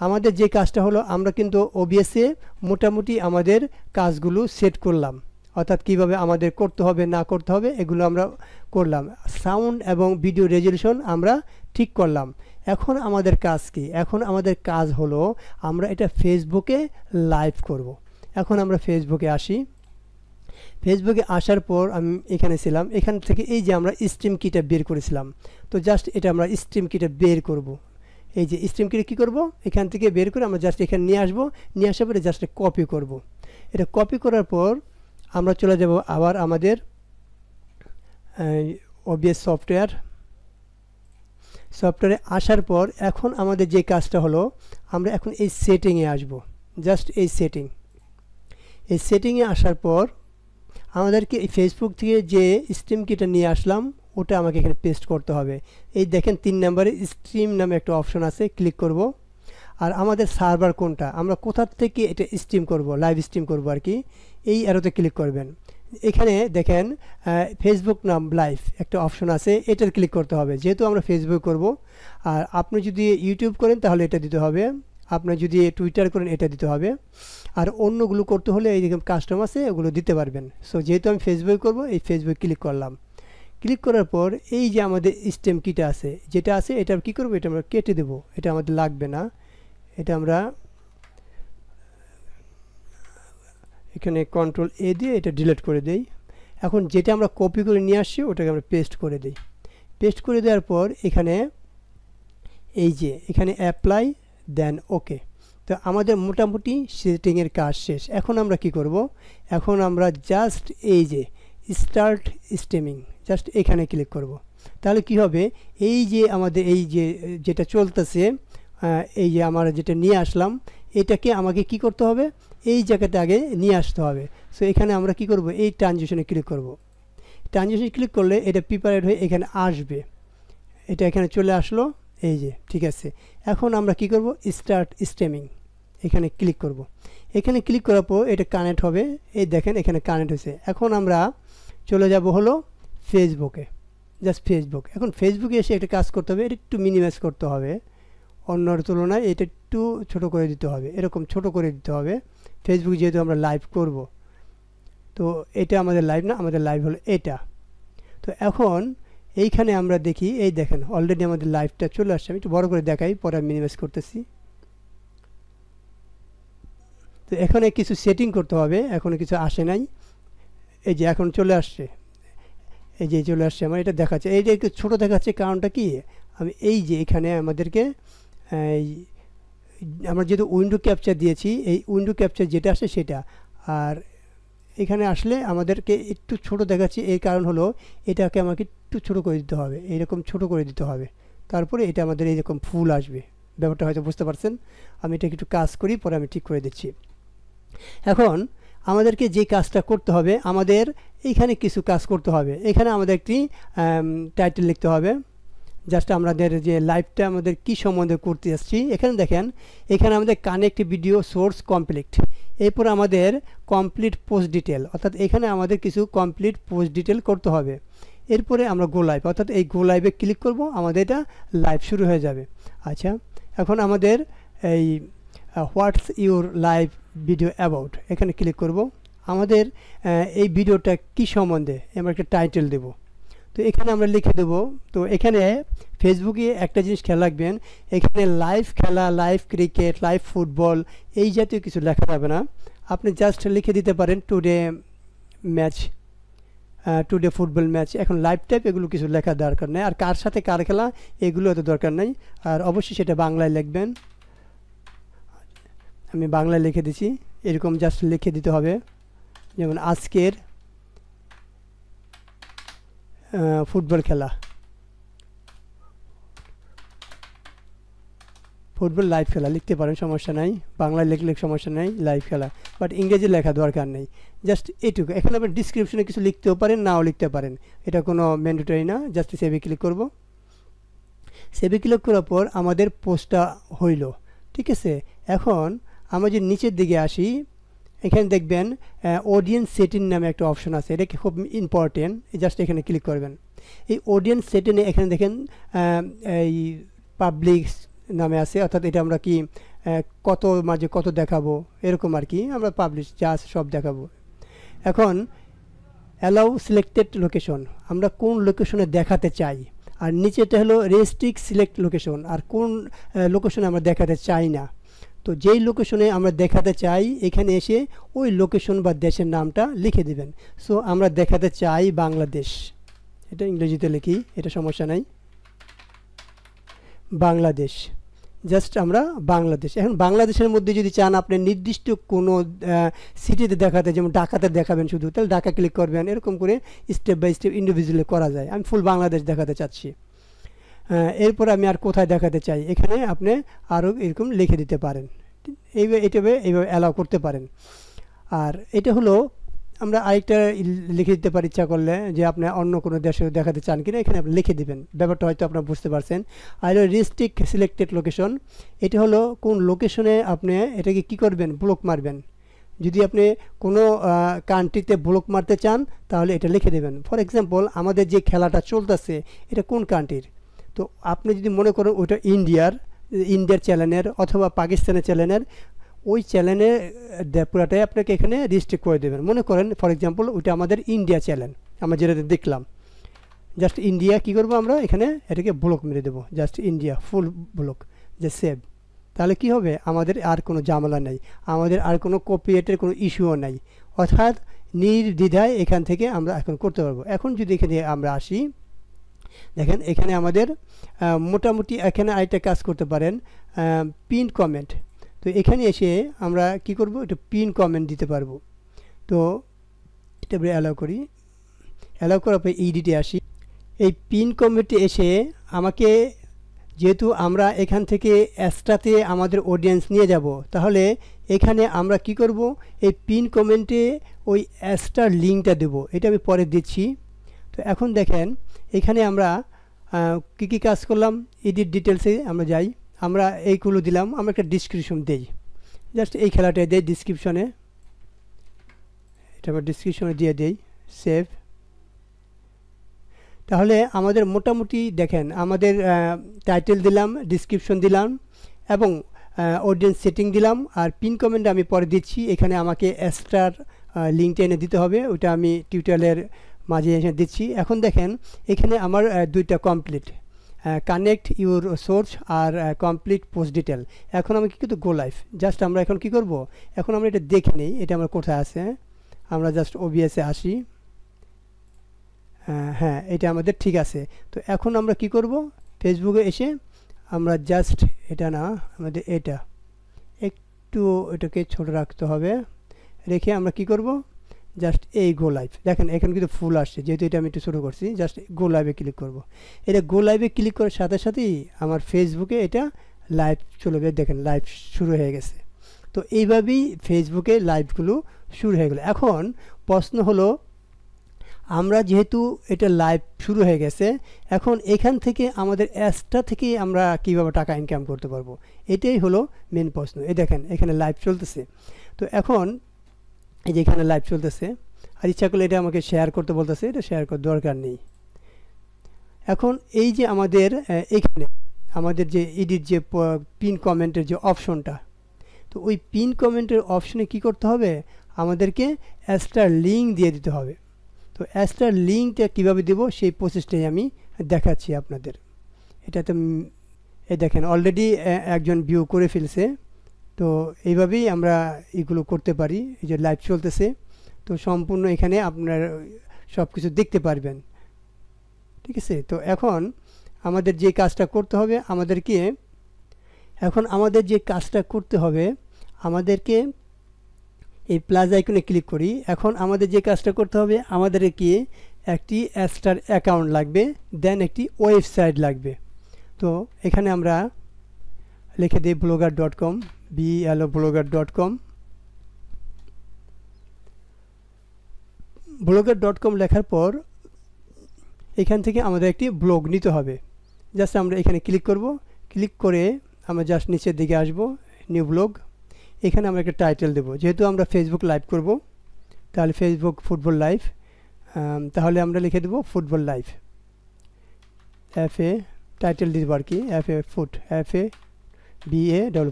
Speaker 1: আমাদের যে কাজটা হলো, আমরা কিন্তু ওবিএসে মোটামুটি আমাদের কাজগুলো সেট করলাম, অর্থাৎ কিভাবে আমাদের করতে হবে না করতে হবে এগুলো আমরা করলাম। সাউন্ড এবং ভিডিও রেজলিউশন আমরা ঠিক করলাম। এখন আমাদের কাজ কি? এখন আমাদের কাজ হলো আমরা এটা ফেসবুকে লাইভ করব। এখন আমরা ফেসবুকে আসি। ফেসবুকে আসার পর আমি এখানে ছিলাম, এখান থেকে এই যে আমরা স্ট্রিম কিটা বের করেছিলাম, তো জাস্ট এটা আমরা স্ট্রিম কিটা বের করব। এই যে স্ট্রিম কিটা কী করব, এখান থেকে বের করে আমরা জাস্ট এখানে নিয়ে আসবো। নিয়ে আসার পরে জাস্ট কপি করব। এটা কপি করার পর আমরা চলে যাব আবার আমাদের ওবিএস সফটওয়্যারে আসার পর এখন আমাদের যে কাজটা হলো, আমরা এখন এই সেটিংয়ে আসব। জাস্ট এই সেটিংয়ে আসার পর আমাদেরকে এই ফেসবুক থেকে যে স্ট্রিম কিটা নিয়ে আসলাম ওটা আমাকে এখানে পেস্ট করতে হবে। এই দেখেন 3 নম্বরে স্ট্রিম নামে একটা অপশন আছে, ক্লিক করব। আর আমাদের সার্ভার কোনটা, আমরা কোথা থেকে এটা স্ট্রিম করব, লাইভ স্ট্রিম করব আর কি, এই অ্যারোতে ক্লিক করবেন। এখানে দেখেন ফেসবুক নাম লাইভ একটা অপশন আছে, এটার ক্লিক করতে হবে, যেহেতু আমরা ফেসবুক করব। আর আপনি যদি ইউটিউব করেন তাহলে এটা দিতে হবে, আপনি যদি টুইটার করেন এটা দিতে হবে। আর অন্যগুলো করতে হলে এই রকম কাস্টম আছে, ওগুলো দিতে পারবেন। সো যেহেতু আমি ফেসবুক করব, এই ফেসবুক ক্লিক করলাম। ক্লিক করার পর এই যে আমাদের স্টেম কিটা আছে, যেটা আছে এটা কী করবো, এটা আমরা কেটে দেবো, এটা আমাদের লাগবে না। এটা আমরা এখানে কন্ট্রোল এ দিয়ে এটা ডিলিট করে দেই। এখন যেটা আমরা কপি করে নিয়ে আসছি ওটাকে আমরা পেস্ট করে দিই। পেস্ট করে দেওয়ার পর এখানে এই যে এখানে অ্যাপ্লাই দেন ওকে। তো আমাদের মোটামুটি সেটিংয়ের কাজ শেষ। এখন আমরা কি করব, এখন আমরা জাস্ট এই যে স্টার্ট স্ট্রিমিং, জাস্ট এখানে ক্লিক করব। তাহলে কি হবে, এই যে আমাদের এই যে যেটা চলতেছে, এই যে আমরা যেটা নিয়ে আসলাম এটাকে আমাকে কি করতে হবে, এই জায়গাতে আগে নিয়ে আসতে হবে। সো এখানে আমরা কি করব, এই ট্রানজিশনে ক্লিক করব। ট্রানজিশনে ক্লিক করলে এটা প্রিপারেড হয়ে এখানে আসবে, এটা এখানে চলে আসলো। এই যে ঠিক আছে, এখন আমরা কি করব, স্টার্ট স্ট্রিমিং এখানে ক্লিক করব। এখানে ক্লিক করার পর এটা কানেক্ট হবে, এই দেখেন এখানে কানেক্ট হয়েছে। এখন আমরা চলে যাব হলো ফেসবুকে, জাস্ট ফেসবুক। এখন ফেসবুকে এসে একটা কাজ করতে হবে, এটা একটু মিনিমাইজ করতে হবে, অন্যর তুলনায় এটা একটু ছোট করে দিতে হবে, এরকম ছোট করে দিতে হবে। ফেসবুক যেহেতু আমরা লাইভ করব, তো এটা আমাদের লাইভ না, আমাদের লাইভ হলো এটা। তো এখন এইখানে আমরা দেখি, এই দেখেন অলরেডি আমাদের লাইভটা চলে আসছে। আমি একটু বড় করে দেখাই, পরে আমি মিনিমাইজ করতেছি। তো এখানে কিছু সেটিং করতে হবে, এখনও কিছু আসে নাই। এই যে এখন চলে আসছে, এই যে চলে আসছে, আমার এটা দেখাচ্ছে। এইটা একটু ছোটো দেখাচ্ছে, কারণটা কি, আমি এই যে এখানে আমাদেরকে আমরা যেহেতু উইন্ডো ক্যাপচার দিয়েছি, এই উইন্ডো ক্যাপচার যেটা আসে সেটা, আর এখানে আসলে আমাদেরকে একটু ছোট দেখাচ্ছি। এর কারণ হলো এটাকে আমাকে একটু ছোট করে দিতে হবে, এইরকম ছোট করে দিতে হবে, তারপরে এটা আমাদের এইরকম ফুল আসবে। ব্যাপারটা হয়তো বুঝতে পারছেন। আমি এটাকে একটু কাজ করি, পরে আমি ঠিক করে দিচ্ছি। এখন আমাদেরকে যে কাজটা করতে হবে, আমাদের এইখানে কিছু কাজ করতে হবে। এখানে আমাদের একটি টাইটেল লিখতে হবে, জাস্ট আমাদের যে লাইভটা আমাদের কি সম্বন্ধে করতে আসছি। এখানে দেখেন, এখানে আমাদের কানেক্ট ভিডিও সোর্স কমপ্লিট, এরপর আমাদের কমপ্লিট পোস্ট ডিটেল, অর্থাৎ এখানে আমাদের কিছু কমপ্লিট পোস্ট ডিটেল করতে হবে। এরপরে আমরা গো লাইভ, অর্থাৎ এই গো লাইভে ক্লিক করব, আমাদের এটা লাইভ শুরু হয়ে যাবে। আচ্ছা, এখন আমাদের এই what's your live video about, এখানে ক্লিক করব। আমাদের এই ভিডিওটা কি সম্বন্ধে আমরা একটা টাইটেল দেব, তো এখানে আমরা লিখে দেব। তো এখানে ফেসবুকে একটা জিনিস খেয়াল রাখবেন, এখানে লাইভ খেলা, লাইভ ক্রিকেট, লাইভ ফুটবল এই জাতীয় কিছু লেখা যাবে না। আপনি জাস্ট লিখে দিতে পারেন today match, today football match. এখন লাইভ টাইপ এগুলো কিছু লেখার দরকার নেই, আর কার সাথে কার খেলা এগুলো এত দরকার নেই। আর অবশ্যই সেটা বাংলায় লিখবেন, আমি বাংলায় লিখে দিচ্ছি, এরকম জাস্ট লিখে দিতে হবে। যেমন আজকের ফুটবল খেলা, ফুটবল লাইভ খেলা লিখতে পারেন, সমস্যা নাই, বাংলায় লিখলে সমস্যা নেই, লাইভ খেলা, বাট ইংরেজি লেখা দরকার নেই, জাস্ট এইটুকু। এখানে আপনি ডিসক্রিপশনে কিছু লিখতেও পারেন, নাও লিখতে পারেন, এটা কোনো ম্যান্ডেটরি না। জাস্ট সেভে ক্লিক করব। সেভে ক্লিক করার পর আমাদের পোস্টটা হইল, ঠিক আছে। এখন আমরা যদি নিচের দিকে আসি, এখানে দেখবেন অডিয়েন্স সেটিং নামে একটা অপশন আছে, এটা খুব ইম্পর্টেন্ট, জাস্ট এখানে ক্লিক করবেন। এই অডিয়েন্স সেটিংয়ে এখানে দেখেন এই পাবলিক নামে আছে, অর্থাৎ এটা আমরা কি কত মাঝে কত দেখাবো এরকম আর কি, আমরা পাবলিশ যা আছে সব দেখাবো। এখন অ্যালাউ সিলেক্টেড লোকেশন, আমরা কোন লোকেশনে দেখাতে চাই, আর নিচেটা হলো রেস্ট্রিক্ট সিলেক্ট লোকেশন, আর কোন লোকেশনে আমরা দেখাতে চাই না। তো যেই লোকেশনে আমরা দেখাতে চাই এখানে এসে ওই লোকেশন বা দেশের নামটা লিখে দেবেন। সো আমরা দেখাতে চাই বাংলাদেশ, এটা ইংরেজিতে লিখি, এটা সমস্যা নাই, বাংলাদেশ, জাস্ট আমরা বাংলাদেশ। এখন বাংলাদেশের মধ্যে যদি চান আপনি নির্দিষ্ট কোনো সিটিতে দেখাতে, যেমন ঢাকাতে দেখাবেন শুধু, তাহলে ঢাকা ক্লিক করবেন, এরকম করে স্টেপ বাই স্টেপ ইন্ডিভিজুয়ালি করা যায়। আমি ফুল বাংলাদেশ দেখাতে চাচ্ছি, এরপর আমি আর কোথায় দেখাতে চাই, এখানে আপনি আরও এরকম লিখে দিতে পারেন, এইভাবে অ্যালাউ করতে পারেন। আর এটা হলো আমরা আরেকটা লিখে দিতে পারি ইচ্ছা করলে, যে আপনি অন্য কোনো দেশে দেখাতে চান কিনা, এখানে আপনি লিখে দেবেন, ব্যাপারটা হয়তো আপনারা বুঝতে পারছেন। আর রেস্ট্রিক্ট সিলেক্টেড লোকেশন, এটা হলো কোন লোকেশনে আপনি এটাকে কি করবেন, ব্লক মারবেন। যদি আপনি কোনো কান্ট্রিতে ব্লক মারতে চান তাহলে এটা লিখে দেবেন। ফর এক্সাম্পল আমাদের যে খেলাটা চলতেছে এটা কোন কান্ট্রির, তো আপনি যদি মনে করেন ওইটা ইন্ডিয়ার চ্যানেলের অথবা পাকিস্তানের চ্যানেলের, ওই চ্যানেলের পুরাটাই আপনাকে এখানে রেস্ট্রিক্ট করে দেবেন। মনে করেন ফর এক্সাম্পল ওইটা আমাদের ইন্ডিয়া চ্যানেল, আমরা যেটা দেখলাম, জাস্ট ইন্ডিয়া কী করবো আমরা এখানে এটাকে ব্লক মেরে দেবো, জাস্ট ইন্ডিয়া ফুল ব্লক, যে সেভ। তাহলে কি হবে, আমাদের আর কোনো ঝামেলা নেই, আমাদের আর কোনো কপিরাইটের কোনো ইস্যুও নেই, অর্থাৎ নির্দ্বিধায় এখান থেকে আমরা এখন করতে পারবো। এখন যদি এখানে আমরা আসি, দেখেন এখানে আমাদের মোটামুটি এখানে আরেকটা কাজ করতে পারেন, পিন কমেন্ট। তো এখানে এসে আমরা কি করব, এটা পিন কমেন্ট দিতে পারবো। তো এটা অ্যালাউ করি, অ্যালাউ করার পর এডিটে আসি। এই পিন কমেন্টে এসে আমাকে, যেহেতু আমরা এখান থেকে এক্সট্রাতে আমাদের অডিয়েন্স নিয়ে যাব, তাহলে এখানে আমরা কি করব, এই পিন কমেন্টে ওই এক্সট্রা লিঙ্কটা দেব, এটা আমি পরে দিচ্ছি। তো এখন দেখেন এখানে আমরা কী কাজ করলাম, এডিট ডিটেলসে আমরা যাই, আমরা এইগুলো দিলাম, আমরা একটা ডিসক্রিপশন দেই, জাস্ট এই খেলাটায় দেই ডিসক্রিপশনে, এটা আমরা ডিসক্রিপশনে দিয়ে দেই, সেভ। তাহলে আমাদের মোটামুটি দেখেন আমাদের টাইটেল দিলাম, ডিসক্রিপশন দিলাম এবং অডিয়েন্স সেটিং দিলাম, আর পিন কমেন্ট আমি পরে দিচ্ছি। এখানে আমাকে এক্সট্রা লিঙ্কটা এনে দিতে হবে, ওইটা আমি টিউটোরিয়ালের মাঝে এসে দিচ্ছি। এখন দেখেন এখানে আমার দুইটা কমপ্লিট, কানেক্ট ইউর সোর্স আর কমপ্লিট পোস্ট ডিটেল। এখন আমি কী করতে, গো লাইভ, জাস্ট আমরা এখন কি করব, এখন আমরা এটা দেখে নিই এটা আমার কোথায় আছে। আমরা জাস্ট ওবিএসে আসি, হ্যাঁ এটা আমাদের ঠিক আছে। তো এখন আমরা কি করব, ফেসবুকে এসে আমরা জাস্ট এটা না, আমাদের এটা একটু এটাকে ছোট রাখতে হবে, রেখে আমরা কি করব, জাস্ট এই গো লাইভ। দেখেন এখানে কিন্তু ফুল আসছে, যেহেতু এটা আমি একটু ছোটো করছি, জাস্ট গো লাইভে ক্লিক করব। এটা গো লাইভে ক্লিক করার সাথে সাথেই আমার ফেসবুকে এটা লাইভ চলবে, দেখেন লাইভ শুরু হয়ে গেছে। তো এইভাবেই ফেসবুকে লাইভগুলো শুরু হয়ে গেল। এখন প্রশ্ন হলো, আমরা যেহেতু এটা লাইভ শুরু হয়ে গেছে, এখন এখান থেকে আমাদের অ্যাডসটা থেকে আমরা কীভাবে টাকা ইনকাম করতে পারবো, এটাই হলো মেন প্রশ্ন। এই দেখেন এখানে লাইভ চলতেছে। তো এখন এই যে এখানে লাইভ চলতেছে, আর ইচ্ছা করলে এটা আমাকে শেয়ার করতে বলতেছে, এটা শেয়ার করার দরকার নেই। এখন এই যে আমাদের এখানে আমাদের যে এডিট যে পিন কমেন্টের যে অপশনটা, তো ওই পিন কমেন্টের অপশনে কি করতে হবে, আমাদেরকে এক্সট্রা লিঙ্ক দিয়ে দিতে হবে। তো এক্সট্রা লিঙ্কটা কীভাবে দেবো সেই প্রসেসটাই আমি দেখাচ্ছি আপনাদের। এটাতে এই দেখেন অলরেডি একজন ভিউ করে ফেলছে। তো এইভাবেই আমরা এগুলো করতে পারি। এই যে লাইভ চলতেছে, তো সম্পূর্ণ এখানে আপনার সব কিছু দেখতে পারবেন, ঠিক আছে। তো এখন আমাদের যে কাজটা করতে হবে, আমাদেরকে এই প্লাস আইকনে ক্লিক করি। এখন আমাদের যে কাজটা করতে হবে, আমাদেরকে একটি এক্সট্রা অ্যাকাউন্ট লাগবে, দেন একটি ওয়েবসাইট লাগবে। তো এখানে আমরা লিখে দিই blogger.com, blogger.com। blogger.com লেখার পর এখান থেকে আমাদের একটি ব্লগ নিতে হবে। জাস্ট আমরা এখানে ক্লিক করব, ক্লিক করে আমরা জাস্ট নিচের দিকে আসব, নিউ ব্লগ। এখানে আমরা একটা টাইটেল দেব, যেহেতু আমরা ফেসবুক লাইভ করব তাহলে ফেসবুক ফুটবল লাইভ, তাহলে আমরা লিখে দেব ফুটবল লাইভ, FA টাইটেল দিব আর কি, FA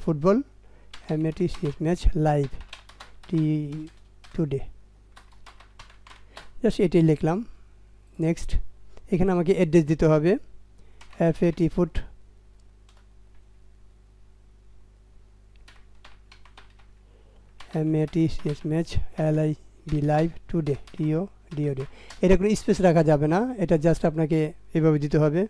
Speaker 1: football, MAT match live today, just এটাই লিখলাম। নেক্সট, এখানে আমাকে অ্যাড্রেস দিতে হবে, FAT foot MAT match LIV live today DOD। এটা কোনো স্পেস রাখা যাবে না, এটা জাস্ট আপনাকে এভাবে দিতে হবে,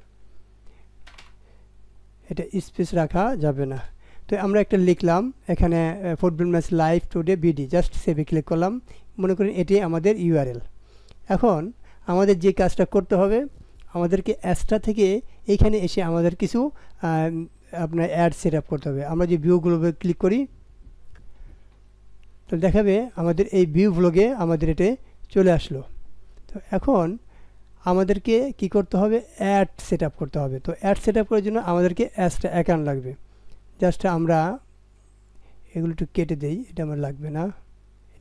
Speaker 1: এটা স্পেস রাখা যাবে না। তো আমরা একটা লিখলাম এখানে football match live today BD, just সেভে ক্লিক করলাম। মনে করেন এটি আমাদের URL। এখন আমাদের যে কাজটা করতে হবে, আমাদেরকে অ্যাডসটা থেকে এইখানে এসে আমাদের কিছু আপনার অ্যাড সেট আপ করতে হবে। আমরা যে ভিউগুলো ক্লিক করি তো দেখাবে আমাদের এই ভিউ ব্লগে আমাদের এটা চলে আসলো। তো এখন আমাদেরকে কি করতে হবে, অ্যাড সেট আপ করতে হবে। তো অ্যাড সেট আপ করার জন্য আমাদেরকে অ্যাডসটা অ্যাকাউন্ট লাগবে। জাস্ট আমরা এগুলো একটু কেটে দেই, এটা আমার লাগবে না,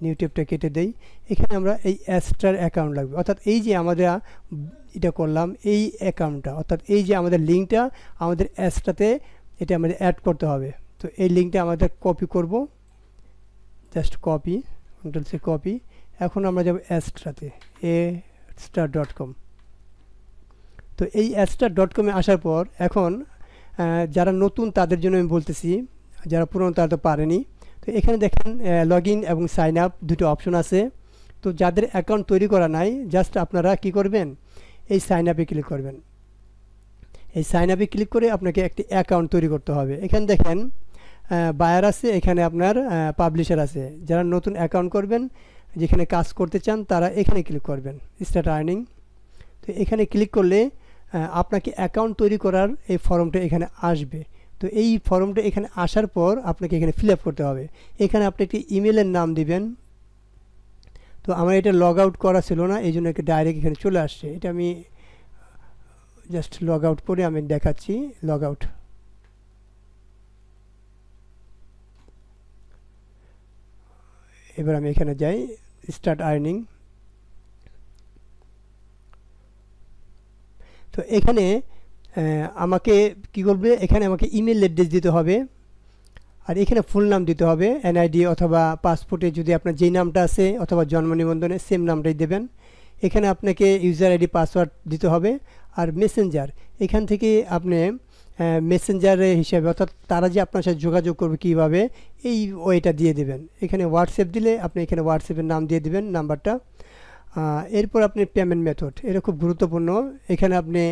Speaker 1: নিউ ট্যাবটা কেটে দেই। এখানে আমরা এই অ্যাডসটার অ্যাকাউন্ট লাগবে, অর্থাৎ এই যে আমরা এটা করলাম এই অ্যাকাউন্টটা, অর্থাৎ এই যে আমাদের লিঙ্কটা আমাদের অ্যাডসটাতে এটা আমাদের অ্যাড করতে হবে। তো এই লিঙ্কটা আমাদের কপি করব, জাস্ট কপি, কন্ট্রোল-C কপি। এখন আমরা যাব অ্যাডসটাতে, adstar.com। তো এই adstar.com-এ আসার পর এখন যারা নতুন তাদের জন্য আমি বলতেছি, যারা পুরনো তারা তো পারেনি। তো এখানে দেখেন লগ ইন এবং সাইন আপ দুটো অপশন আছে। তো যাদের অ্যাকাউন্ট তৈরি করা নাই, জাস্ট আপনারা কি করবেন, এই সাইন আপে ক্লিক করবেন। এই সাইন আপে ক্লিক করে আপনাকে একটি অ্যাকাউন্ট তৈরি করতে হবে। এখানে দেখেন বায়ার আছে, এখানে আপনার পাবলিশার আছে। যারা নতুন অ্যাকাউন্ট করবেন, যেখানে কাজ করতে চান, তারা এখানে ক্লিক করবেন, স্টার্ট আর্নিং। তো এখানে ক্লিক করলে আপনাকে অ্যাকাউন্ট তৈরি করার এই ফর্মটা এখানে আসবে। তো এই ফর্মটা এখানে আসার পর আপনাকে এখানে ফিল আপ করতে হবে। এখানে আপনি একটি ইমেলের নাম দিবেন। তো আমার এটা লগ আউট করা ছিল না, এই জন্য ডাইরেক্ট এখানে চলে আসছে। এটা আমি জাস্ট লগ আউট করে আমি দেখাচ্ছি, লগ আউট। এবার আমি এখানে যাই, স্টার্ট আর্নিং। তো এখানে আমাকে কি করবে, এখানে আমাকে ইমেল অ্যাড্রেস দিতে হবে, আর এখানে ফুল নাম দিতে হবে, NID অথবা পাসপোর্টে যদি আপনার যেই নামটা আছে অথবা জন্ম নিবন্ধনে সেম নামটাই দেবেন। এখানে আপনাকে ইউজার ID পাসওয়ার্ড দিতে হবে। আর মেসেঞ্জার, এখান থেকে আপনি মেসেঞ্জারে হিসাবে, অর্থাৎ তারা যে আপনার সাথে যোগাযোগ করবে কীভাবে, এই ওইটা দিয়ে দেবেন। এখানে হোয়াটসঅ্যাপ দিলে আপনি এখানে হোয়াটসঅ্যাপের নাম দিয়ে দেবেন, নাম্বারটা। এরপর আপনি পেমেন্ট মেথড, এটা খুব গুরুত্বপূর্ণ। এখানে আপনি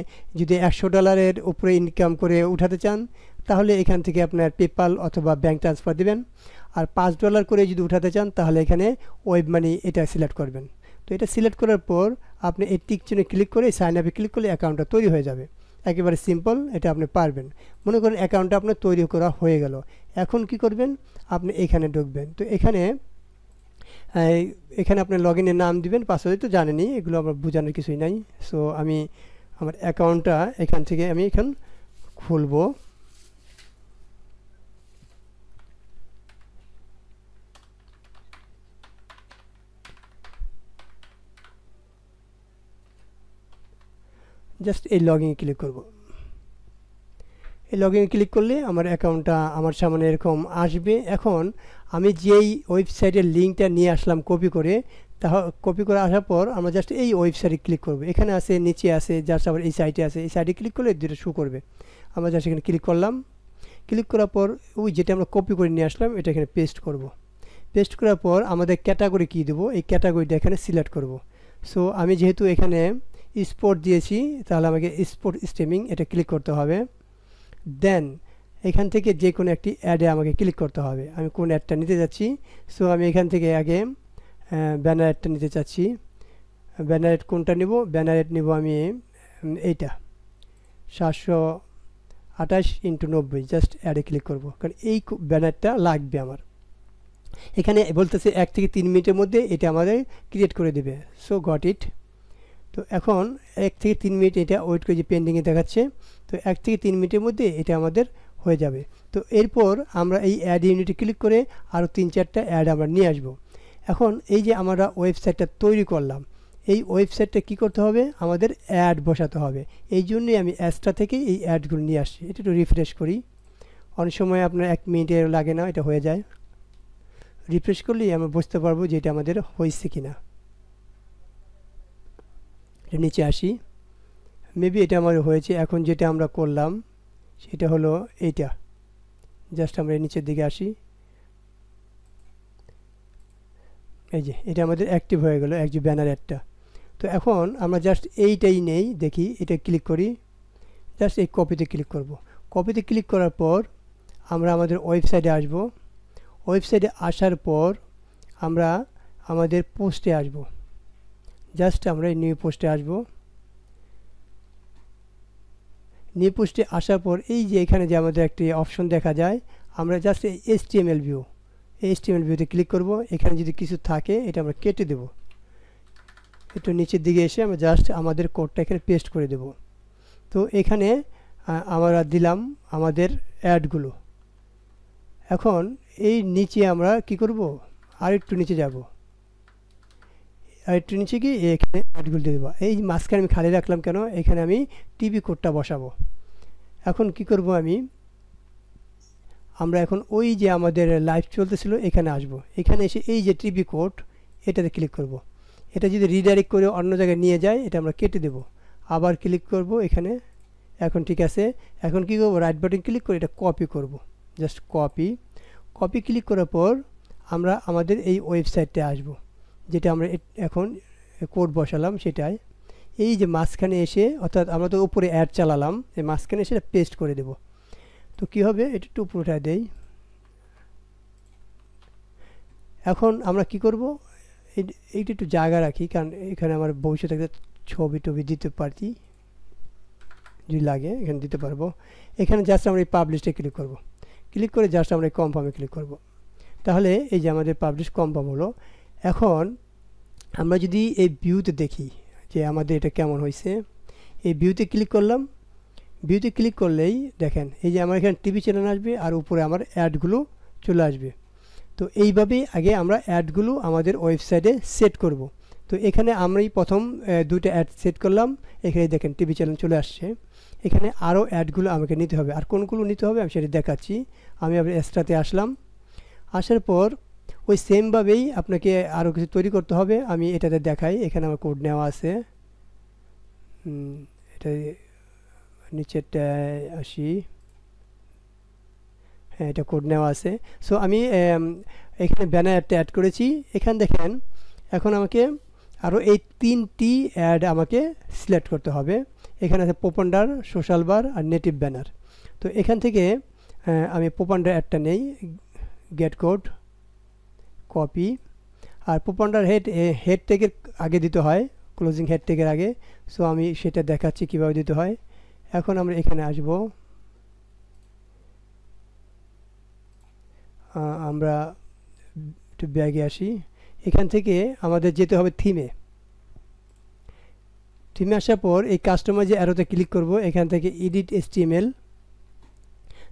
Speaker 1: যদি $100 উপরে ইনকাম করে উঠাতে চান, তাহলে এখান থেকে আপনার পেপাল অথবা ব্যাঙ্ক ট্রান্সফার দিবেন। আর $5 করে যদি উঠাতে চান, তাহলে এখানে ওয়েব মানি এটা সিলেক্ট করবেন। তো এটা সিলেক্ট করার পর আপনি এই টিক চিহ্নে ক্লিক করে সাইন আপে ক্লিক করলে অ্যাকাউন্টটা তৈরি হয়ে যাবে। একেবারে সিম্পল, এটা আপনি পারবেন। মনে করেন অ্যাকাউন্টটা আপনার তৈরি করা হয়ে গেল। এখন কি করবেন, আপনি এখানে ঢুকবেন। তো এখানে আপনি লগ ইনের নাম দিবেন, পাসওয়ার্ড তো জানেনই, এগুলো আমার বোঝানোর কিছুই নাই। সো আমি আমার অ্যাকাউন্টটা এখান থেকে আমি খুলবো। জাস্ট এই লগ ইনে ক্লিক করব। এই লগ ইনে ক্লিক করলে আমার অ্যাকাউন্টটা আমার সামনে এরকম আসবে। এখন আমি যেই ওয়েবসাইটের লিঙ্কটা নিয়ে আসলাম কপি করে, কপি করে আসার পর আমরা জাস্ট এই ওয়েবসাইটে ক্লিক করব। এখানে আছে, নিচে আছে, জাস্ট আবার এই সাইটে আছে। এই সাইটে ক্লিক করলে দুটো শো করবে। আমরা জাস্ট এখানে ক্লিক করলাম। ক্লিক করার পর ওই যেটা আমরা কপি করে নিয়ে আসলাম এটা এখানে পেস্ট করব। পেস্ট করার পর আমাদের ক্যাটাগরি কী দেবো, এই ক্যাটাগরিটা এখানে সিলেক্ট করব। সো আমি যেহেতু এখানে স্পোর্ট দিয়েছি, তাহলে আমাকে স্পোর্ট স্ট্রিমিং এটা ক্লিক করতে হবে। দেন এখান থেকে যে কোনো একটি অ্যাডে আমাকে ক্লিক করতে হবে। আমি কোন অ্যাডটা নিতে যাচ্ছি, সো আমি এখান থেকে আগে ব্যানার অ্যাডটা নিতে চাচ্ছি। ব্যানার অ্যাড কোনটা নিব, ব্যানার অ্যাড নিব আমি এইটা, 28x90, জাস্ট অ্যাডে ক্লিক করব, কারণ এই ব্যানারটা লাগবে আমার। এখানে বলতেছে 1 থেকে 3 মিনিটের মধ্যে এটা আমাদের ক্রিয়েট করে দেবে। So got it. তো এখন 1 থেকে 3 মিনিট এটা ওয়েট করে, যে পেন্ডিংয়ে দেখাচ্ছে। তো 1 থেকে 3 মিনিটের মধ্যে এটা আমাদের হয়ে যাবে। তো এরপর আমরা এই অ্যাড ইউনিটে ক্লিক করে আরও 3-4টা অ্যাড আমরা নিয়ে আসব। এখন এই যে আমরা ওয়েবসাইটটা তৈরি করলাম, এই ওয়েবসাইটটা কি করতে হবে, আমাদের অ্যাড বসাতে হবে। এই জন্যই আমি অ্যাডটা থেকে এই অ্যাডগুলো নিয়ে আসছি। এটা একটু রিফ্রেশ করি, অনেক সময় আপনার 1 মিনিটের লাগে না, এটা হয়ে যায়। রিফ্রেশ করলেই আমরা বুঝতে পারবো যে এটা আমাদের হয়েছে কিনা। এটা নিচে আসি, মেবি এটা আমার হয়েছে। এখন যেটা আমরা করলাম সেটা হলো এইটা, জাস্ট আমরা নিচের দিকে আসি, এই যে এটা আমাদের অ্যাক্টিভ হয়ে গেল, এক যে ব্যানার অ্যাডটা। তো এখন আমরা জাস্ট এইটাই নেই, দেখি এটা ক্লিক করি, জাস্ট এই কপিতে ক্লিক করব। কপিতে ক্লিক করার পর আমরা আমাদের ওয়েবসাইটে আসব। ওয়েবসাইটে আসার পর আমরা আমাদের পোস্টে আসব, জাস্ট আমরা এই নিউ পোস্টে আসব। নিউ পোস্টে আসার পর এই যে এখানে যে আমাদের একটি অপশন দেখা যায়, আমরা জাস্ট এই HTML ভিউ, এই HTML ভিউতে ক্লিক করব। এখানে যদি কিছু থাকে এটা আমরা কেটে দেব। একটু নিচের দিকে এসে আমরা জাস্ট আমাদের কোডটা এখানে পেস্ট করে দেব। তো এখানে আমরা দিলাম আমাদের অ্যাডগুলো। এখন এই নিচে আমরা কি করব, আরেকটু নিচে যাব, আরেকটু নিচে গিয়ে এখানে অ্যাডগুলো দিয়ে দেবো। এই মাঝখানে আমি খালি রাখলাম কেন, এখানে আমি টিভি কোডটা বসাবো। এখন কি করব, আমরা এখন ওই যে আমাদের লাইভ চলতেছিল এখানে আসব। এখানে এসে এই যে টিভি কোড, এটাতে ক্লিক করব। এটা যদি রিডাইরেক্ট করে অন্য জায়গায় নিয়ে যায়, এটা আমরা কেটে দেব। আবার ক্লিক করব এখানে, এখন ঠিক আছে। এখন কি করব, রাইট বাটন ক্লিক করে এটা কপি করব, জাস্ট কপি ক্লিক করার পর আমরা আমাদের এই ওয়েবসাইটে আসব, যেটা আমরা এখন কোড বসালাম সেটাই। এই যে মাঝখানে এসে, অর্থাৎ আমরা তো উপরে অ্যাড চালালাম, এই মাঝখানে এসে পেস্ট করে দেব। তো কী হবে, এটা একটু উপরটা দেই। এখন আমরা কি করব, এইটা একটু জায়গা রাখি, কারণ এখানে আমার ভবিষ্যতে একটা ছবি টবি দিতে পারি, যদি লাগে এখানে দিতে পারবো। এখানে জাস্ট আমরা এই পাবলিশে ক্লিক করব। ক্লিক করে জাস্ট আমরা এই কনফার্মে ক্লিক করব। তাহলে এই যে আমাদের পাবলিশ কনফার্ম হলো। এখন আমরা যদি এই ভিউতে দেখি যে আমাদের এটা কেমন হয়েছে, এই ভিউতে ক্লিক করলাম। ভিউতে ক্লিক করলেই দেখেন এই যে আমার এখানে টিভি চ্যানেল আসবে, আর উপরে আমার অ্যাডগুলো চলে আসবে। তো এইভাবেই আগে আমরা অ্যাডগুলো আমাদের ওয়েবসাইটে সেট করব। তো এখানে আমরাই প্রথম 2টা অ্যাড সেট করলাম। এখানে দেখেন টিভি চ্যানেল চলে আসছে। এখানে আরও অ্যাডগুলো আমাকে নিতে হবে, আর কোনগুলো নিতে হবে আমি সেটা দেখাচ্ছি। আমি আবার এক্সট্রাতে আসলাম। আসার পর ওই সেমভাবেই আপনাকে আরও কিছু তৈরি করতে হবে। আমি এটাতে দেখাই, এখানে আমার কোড নেওয়া আছে। এটা নিচেরটায় আসি, হ্যাঁ এটা কোড নেওয়া আছে। সো আমি এখানে ব্যানার একটা অ্যাড করেছি। এখানে দেখেন এখন আমাকে আরও এই 3টি অ্যাড আমাকে সিলেক্ট করতে হবে। এখানে আছে পোপান্ডার, সোশ্যাল বার আর নেটিভ ব্যানার। তো এখান থেকে আমি পোপান্ডার অ্যাডটা নেই, গেট কোড, কপি। আর পোপান্ডার হেড ট্যাগের আগে দিতে হয়, ক্লোজিং হেড ট্যাগের আগে। সো আমি সেটা দেখাচ্ছি কীভাবে দিতে হয়। এখন আমরা এখানে আসব, আমরা একটু ব্যাগে আসি। এখান থেকে আমাদের যেতে হবে থিমে। থিমে আসার পর এই কাস্টমার যে অ্যারোতে ক্লিক করব, এখান থেকে এডিট HTML।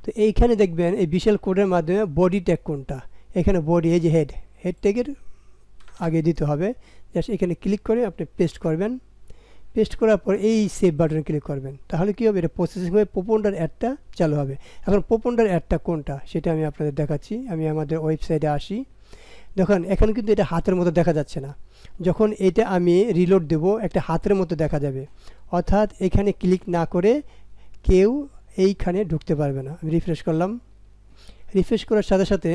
Speaker 1: তো এইখানে দেখবেন এই বিশাল কোডের মাধ্যমে বডি ট্যাগ কোনটা, এখানে বডি, এই যে হেড ট্যাগের আগে দিতে হবে। জাস্ট এখানে ক্লিক করে আপনি পেস্ট করবেন। পেস্ট করার পর এই সেভ বাটনে ক্লিক করবেন। তাহলে কী হবে, এটা প্রসেসিং হয়ে পোপান্ডার অ্যাডটা চালু হবে। এখন পোপান্ডার অ্যাডটা কোনটা সেটা আমি আপনাদের দেখাচ্ছি। আমি আমাদের ওয়েবসাইটে আসি। দেখুন এখানে কিন্তু এটা হাতের মতো দেখা যাচ্ছে না। যখন এটা আমি রিলোড দেব, একটা হাতের মতো দেখা যাবে। অর্থাৎ এখানে ক্লিক না করে কেউ এইখানে ঢুকতে পারবে না। আমি রিফ্রেশ করলাম। রিফ্রেশ করার সাথে সাথে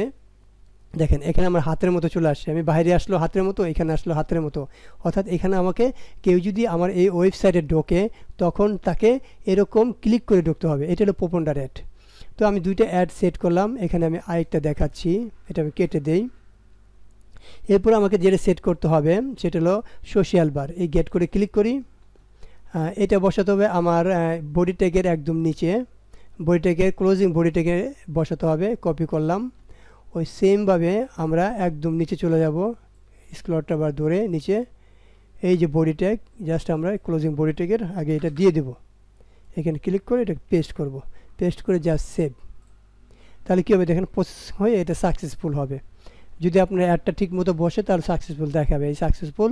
Speaker 1: দেখেন এখানে আমার হাতের মতো চলে আসছে। আমি বাইরে আসলো হাতের মতো, এখানে আসলো হাতের মতো। অর্থাৎ এখানে আমাকে কেউ যদি আমার এই ওয়েবসাইটে ঢোকে, তখন তাকে এরকম ক্লিক করে ঢুকতে হবে। এটা হলো পোপান্ডার অ্যাড। তো আমি 2টা অ্যাড সেট করলাম। এখানে আমি আরেকটা দেখাচ্ছি, এটা আমি কেটে দেই। এরপর আমাকে যেটা সেট করতে হবে সেটা হলো সোশ্যাল বার। এই গেট করে ক্লিক করি। এটা বসাতে হবে আমার বডি ট্যাগের একদম নিচে, বডিটাকে ক্লোজিং বডিটাকে বসাতে হবে। কপি করলাম, ওই সেমভাবে আমরা একদম নিচে চলে যাব, স্ক্রলটা বার ধরে নিচে এই যে বডি ট্যাগ, জাস্ট আমরা ক্লোজিং বডি ট্যাগের আগে এটা দিয়ে দেব। এখানে ক্লিক করে এটা পেস্ট করব, পেস্ট করে জাস্ট সেভ। তাহলে কী হবে দেখেন, প্রসেস হয়ে এটা সাকসেসফুল হবে। যদি আপনার অ্যাডটা ঠিক মতো বসে তাহলে সাকসেসফুল দেখাবে, এই সাকসেসফুল।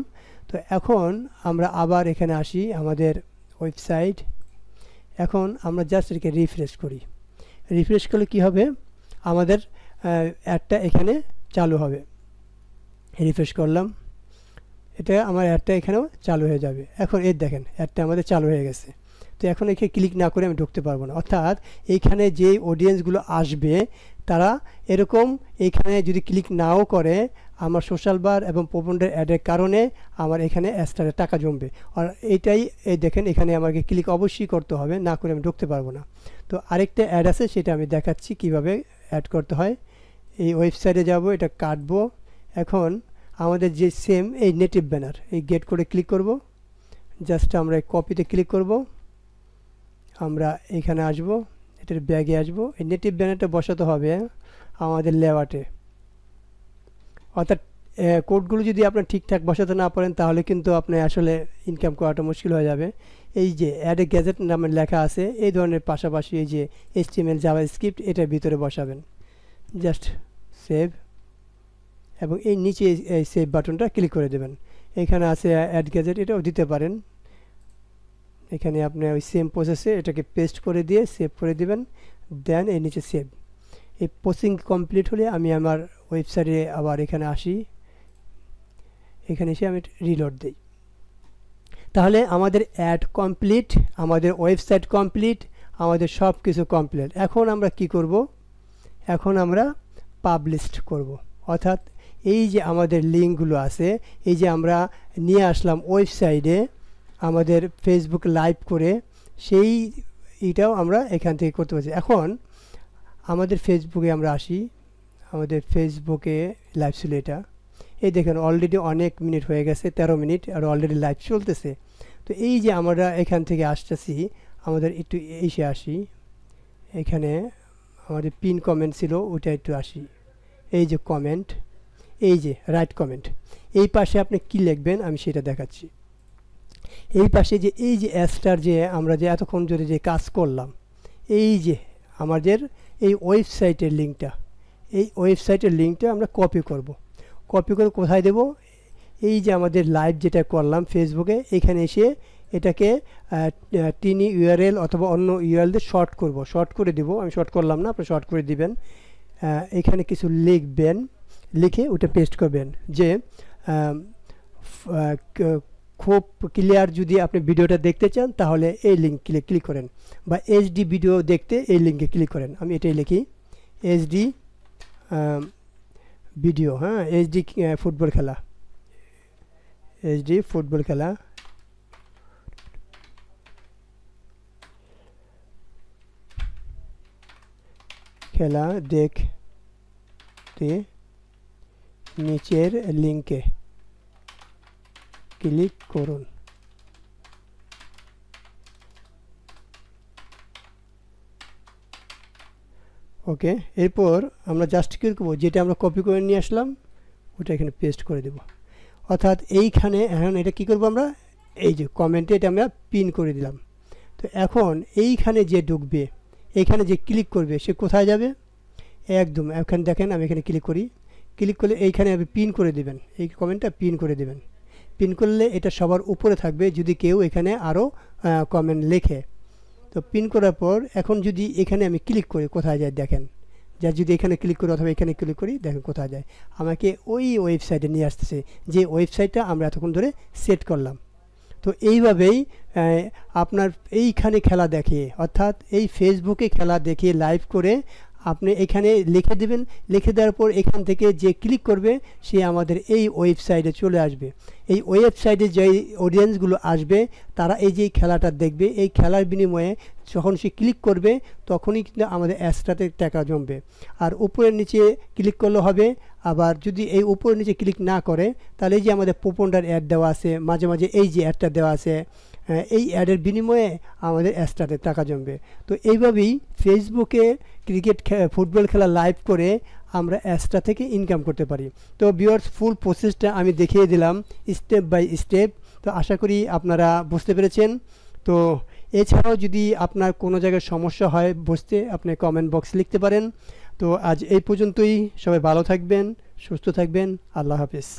Speaker 1: তো এখন আমরা আবার এখানে আসি আমাদের ওয়েবসাইট। এখন আমরা জাস্ট এটাকে রিফ্রেশ করি। রিফ্রেশ করলে কী হবে, আমাদের অ্যাডটা এখানে চালু হবে। রিফ্রেশ করলাম, এটা আমার অ্যাডটা এখানেও চালু হয়ে যাবে। এখন এই দেখেন অ্যাডটা আমাদের চালু হয়ে গেছে। তো এখন এখানে ক্লিক না করে আমি ঢুকতে পারবো না, অর্থাৎ এইখানে যে অডিয়েন্সগুলো আসবে তারা এরকম এইখানে যদি ক্লিক নাও করে, আমার সোশ্যাল বার এবং প্রোপন্ডের অ্যাডের কারণে আমার এখানে অ্যাডসটারে টাকা জমবে। আর এইটাই এই দেখেন এখানে আমাকে ক্লিক অবশ্যই করতে হবে, না করে আমি ঢুকতে পারবো না। তো আরেকটা অ্যাড আছে, সেটা আমি দেখাচ্ছি কিভাবে অ্যাড করতে হয়। এই ওয়েবসাইটে যাব, এটা কাটবো। এখন আমাদের যে সেম এই নেটিভ ব্যানার, এই গেট করে ক্লিক করব, জাস্ট আমরা এই কপিতে ক্লিক করব, আমরা এখানে আসব, এটার ব্যাগে আসব। এই নেটিভ ব্যানারটা বসাতে হবে আমাদের লেআউটে, অর্থাৎ কোডগুলো যদি আপনার ঠিকঠাক বসাতে না পারেন তাহলে কিন্তু আপনি আসলে ইনকাম করাটা মুশকিল হয়ে যাবে। এই যে অ্যাডে গ্যাজেট নামে লেখা আছে, এই ধরনের পাশাপাশি এই যে HTML জাভাস্ক্রিপ্ট এটার ভিতরে বসাবেন। জাস্ট সেভ, এবং এই নিচে এই সেভ বাটনটা ক্লিক করে দেবেন। এখানে আছে অ্যাড গ্যাজেট, এটাও দিতে পারেন। এখানে আপনি ওই সেম প্রসেসে এটাকে পেস্ট করে দিয়ে সেভ করে দিবেন, দেন এই নিচে সেভ। এই পোস্টিং কমপ্লিট হলে আমি আমার ওয়েবসাইটে আবার এখানে আসি, এখানে এসে আমি রিলোড দিই। তাহলে আমাদের অ্যাড কমপ্লিট, আমাদের ওয়েবসাইট কমপ্লিট, আমাদের সব কিছু কমপ্লিট। এখন আমরা কি করব, এখন আমরা পাবলিশ করব। অর্থাৎ এই যে আমাদের লিঙ্কগুলো আছে, এই যে আমরা নিয়ে আসলাম ওয়েবসাইটে আমাদের ফেসবুক লাইভ করে, সেই এটাও আমরা এখান থেকে করতে পারছি। এখন আমাদের ফেসবুকে আমরা আসি, আমাদের ফেসবুকে লাইভ ছিল এটা। এই দেখেন অলরেডি অনেক মিনিট হয়ে গেছে, 13 মিনিট, আর অলরেডি লাইভ চলতেছে। তো এই যে আমরা এখান থেকে আসতেছি, আমাদের একটু এসে আসি, এখানে আমাদের পিন কমেন্ট ছিল ওইটা একটু আসি। এই যে কমেন্ট, এই যে রাইট কমেন্ট, এই পাশে আপনি কি লিখবেন আমি সেটা দেখাচ্ছি। এই পাশে যে এই যে অ্যাডসটার যে আমরা যে এতক্ষণ ধরে যে কাজ করলাম, এই যে আমাদের এই ওয়েবসাইটের লিঙ্কটা, এই ওয়েবসাইটের লিঙ্কটা আমরা কপি করব। কপি করে কোথায় দেব, এই যে আমাদের লাইভ যেটা করলাম ফেসবুকে, এখানে এসে এটাকে টিনি ইউআরএল অথবা অন্য ইউআরএল দিয়ে শর্ট করব, শর্ট করে দেব। আমি শর্ট করলাম না, আপনি শর্ট করে দিবেন। এখানে কিছু লিখবেন, লিখে ওটা পেস্ট করবেন যে খুব ক্লিয়ার যদি আপনি ভিডিওটা দেখতে চান তাহলে এই লিঙ্ক ক্লিক করেন, বা এইচডি ভিডিও দেখতে এই লিঙ্কে ক্লিক করেন। আমি এটাই লিখি, এইচডি ভিডিও, হ্যাঁ, এইচডি ফুটবল খেলা, এইচডি ফুটবল খেলা খেলা দেখতে নিচের লিঙ্কে ক্লিক করুন। ওকে, এরপর আমরা জাস্ট কি করব, যেটা আমরা কপি করে নিয়ে আসলাম ওটা এখানে পেস্ট করে দেব। অর্থাৎ এইখানে এখন এটা কি করব, আমরা এই যে কমেন্টে এটা আমরা পিন করে দিলাম। তো এখন এইখানে যে ঢুকবে, এইখানে যে ক্লিক করবে সে কোথায় যাবে, একদম এখানে দেখেন আমি এখানে ক্লিক করি, ক্লিক করলে এইখানে আপনি পিন করে দেবেন, এই কমেন্টটা পিন করে দেবেন। পিন করলে এটা সবার উপরে থাকবে যদি কেউ এখানে আরও কমেন্ট লেখে। তো পিন করার পর এখন যদি এখানে আমি ক্লিক করি কোথায় যায় দেখেন, যা যদি এখানে ক্লিক করি অথবা এখানে ক্লিক করি দেখেন কোথায় যায়, আমাকে ওই ওয়েবসাইটে নিয়ে আসতেছে, যে ওয়েবসাইটটা আমরা এতক্ষণ ধরে সেট করলাম। তো এইভাবেই আপনার এইখানে খেলা দেখিয়ে, অর্থাৎ এই ফেসবুকে খেলা দেখিয়ে লাইভ করে আপনি এখানে লিখে দেবেন। লিখে দেওয়ার পর এখান থেকে যে ক্লিক করবে সে আমাদের এই ওয়েবসাইটে চলে আসবে। এই ওয়েবসাইটে যে অডিয়েন্সগুলো আসবে তারা এই যে খেলাটা দেখবে, এই খেলার বিনিময়ে যখন সে ক্লিক করবে তখনই কিন্তু আমাদের অ্যাডসটাতে টাকা জমবে। আর উপরের নিচে ক্লিক করলে হবে, আবার যদি এই উপরের নিচে ক্লিক না করে তাহলে এই যে আমাদের পোপন্ডার অ্যাড দেওয়া আছে, মাঝে মাঝে এই যে অ্যাডটা দেওয়া আছে, এই অ্যাডের বিনিময়ে আমাদের অ্যাস্টারে টাকা জমবে। তো এইভাবেই ফেসবুকে ফুটবল খেলা লাইভ করে আমরা অ্যাস্ট্রা থেকে ইনকাম করতে পারি। তো ভিউয়ার্স, ফুল প্রসেসটা আমি দেখিয়ে দিলাম স্টেপ বাই স্টেপ। তো আশা করি আপনারা বুঝতে পেরেছেন। তো এছাড়াও যদি আপনার কোনো জায়গায় সমস্যা হয় বুঝতে, আপনি কমেন্ট বক্স লিখতে পারেন। তো আজ এই পর্যন্তই। সবাই ভালো থাকবেন, সুস্থ থাকবেন। আল্লাহ হাফিজ।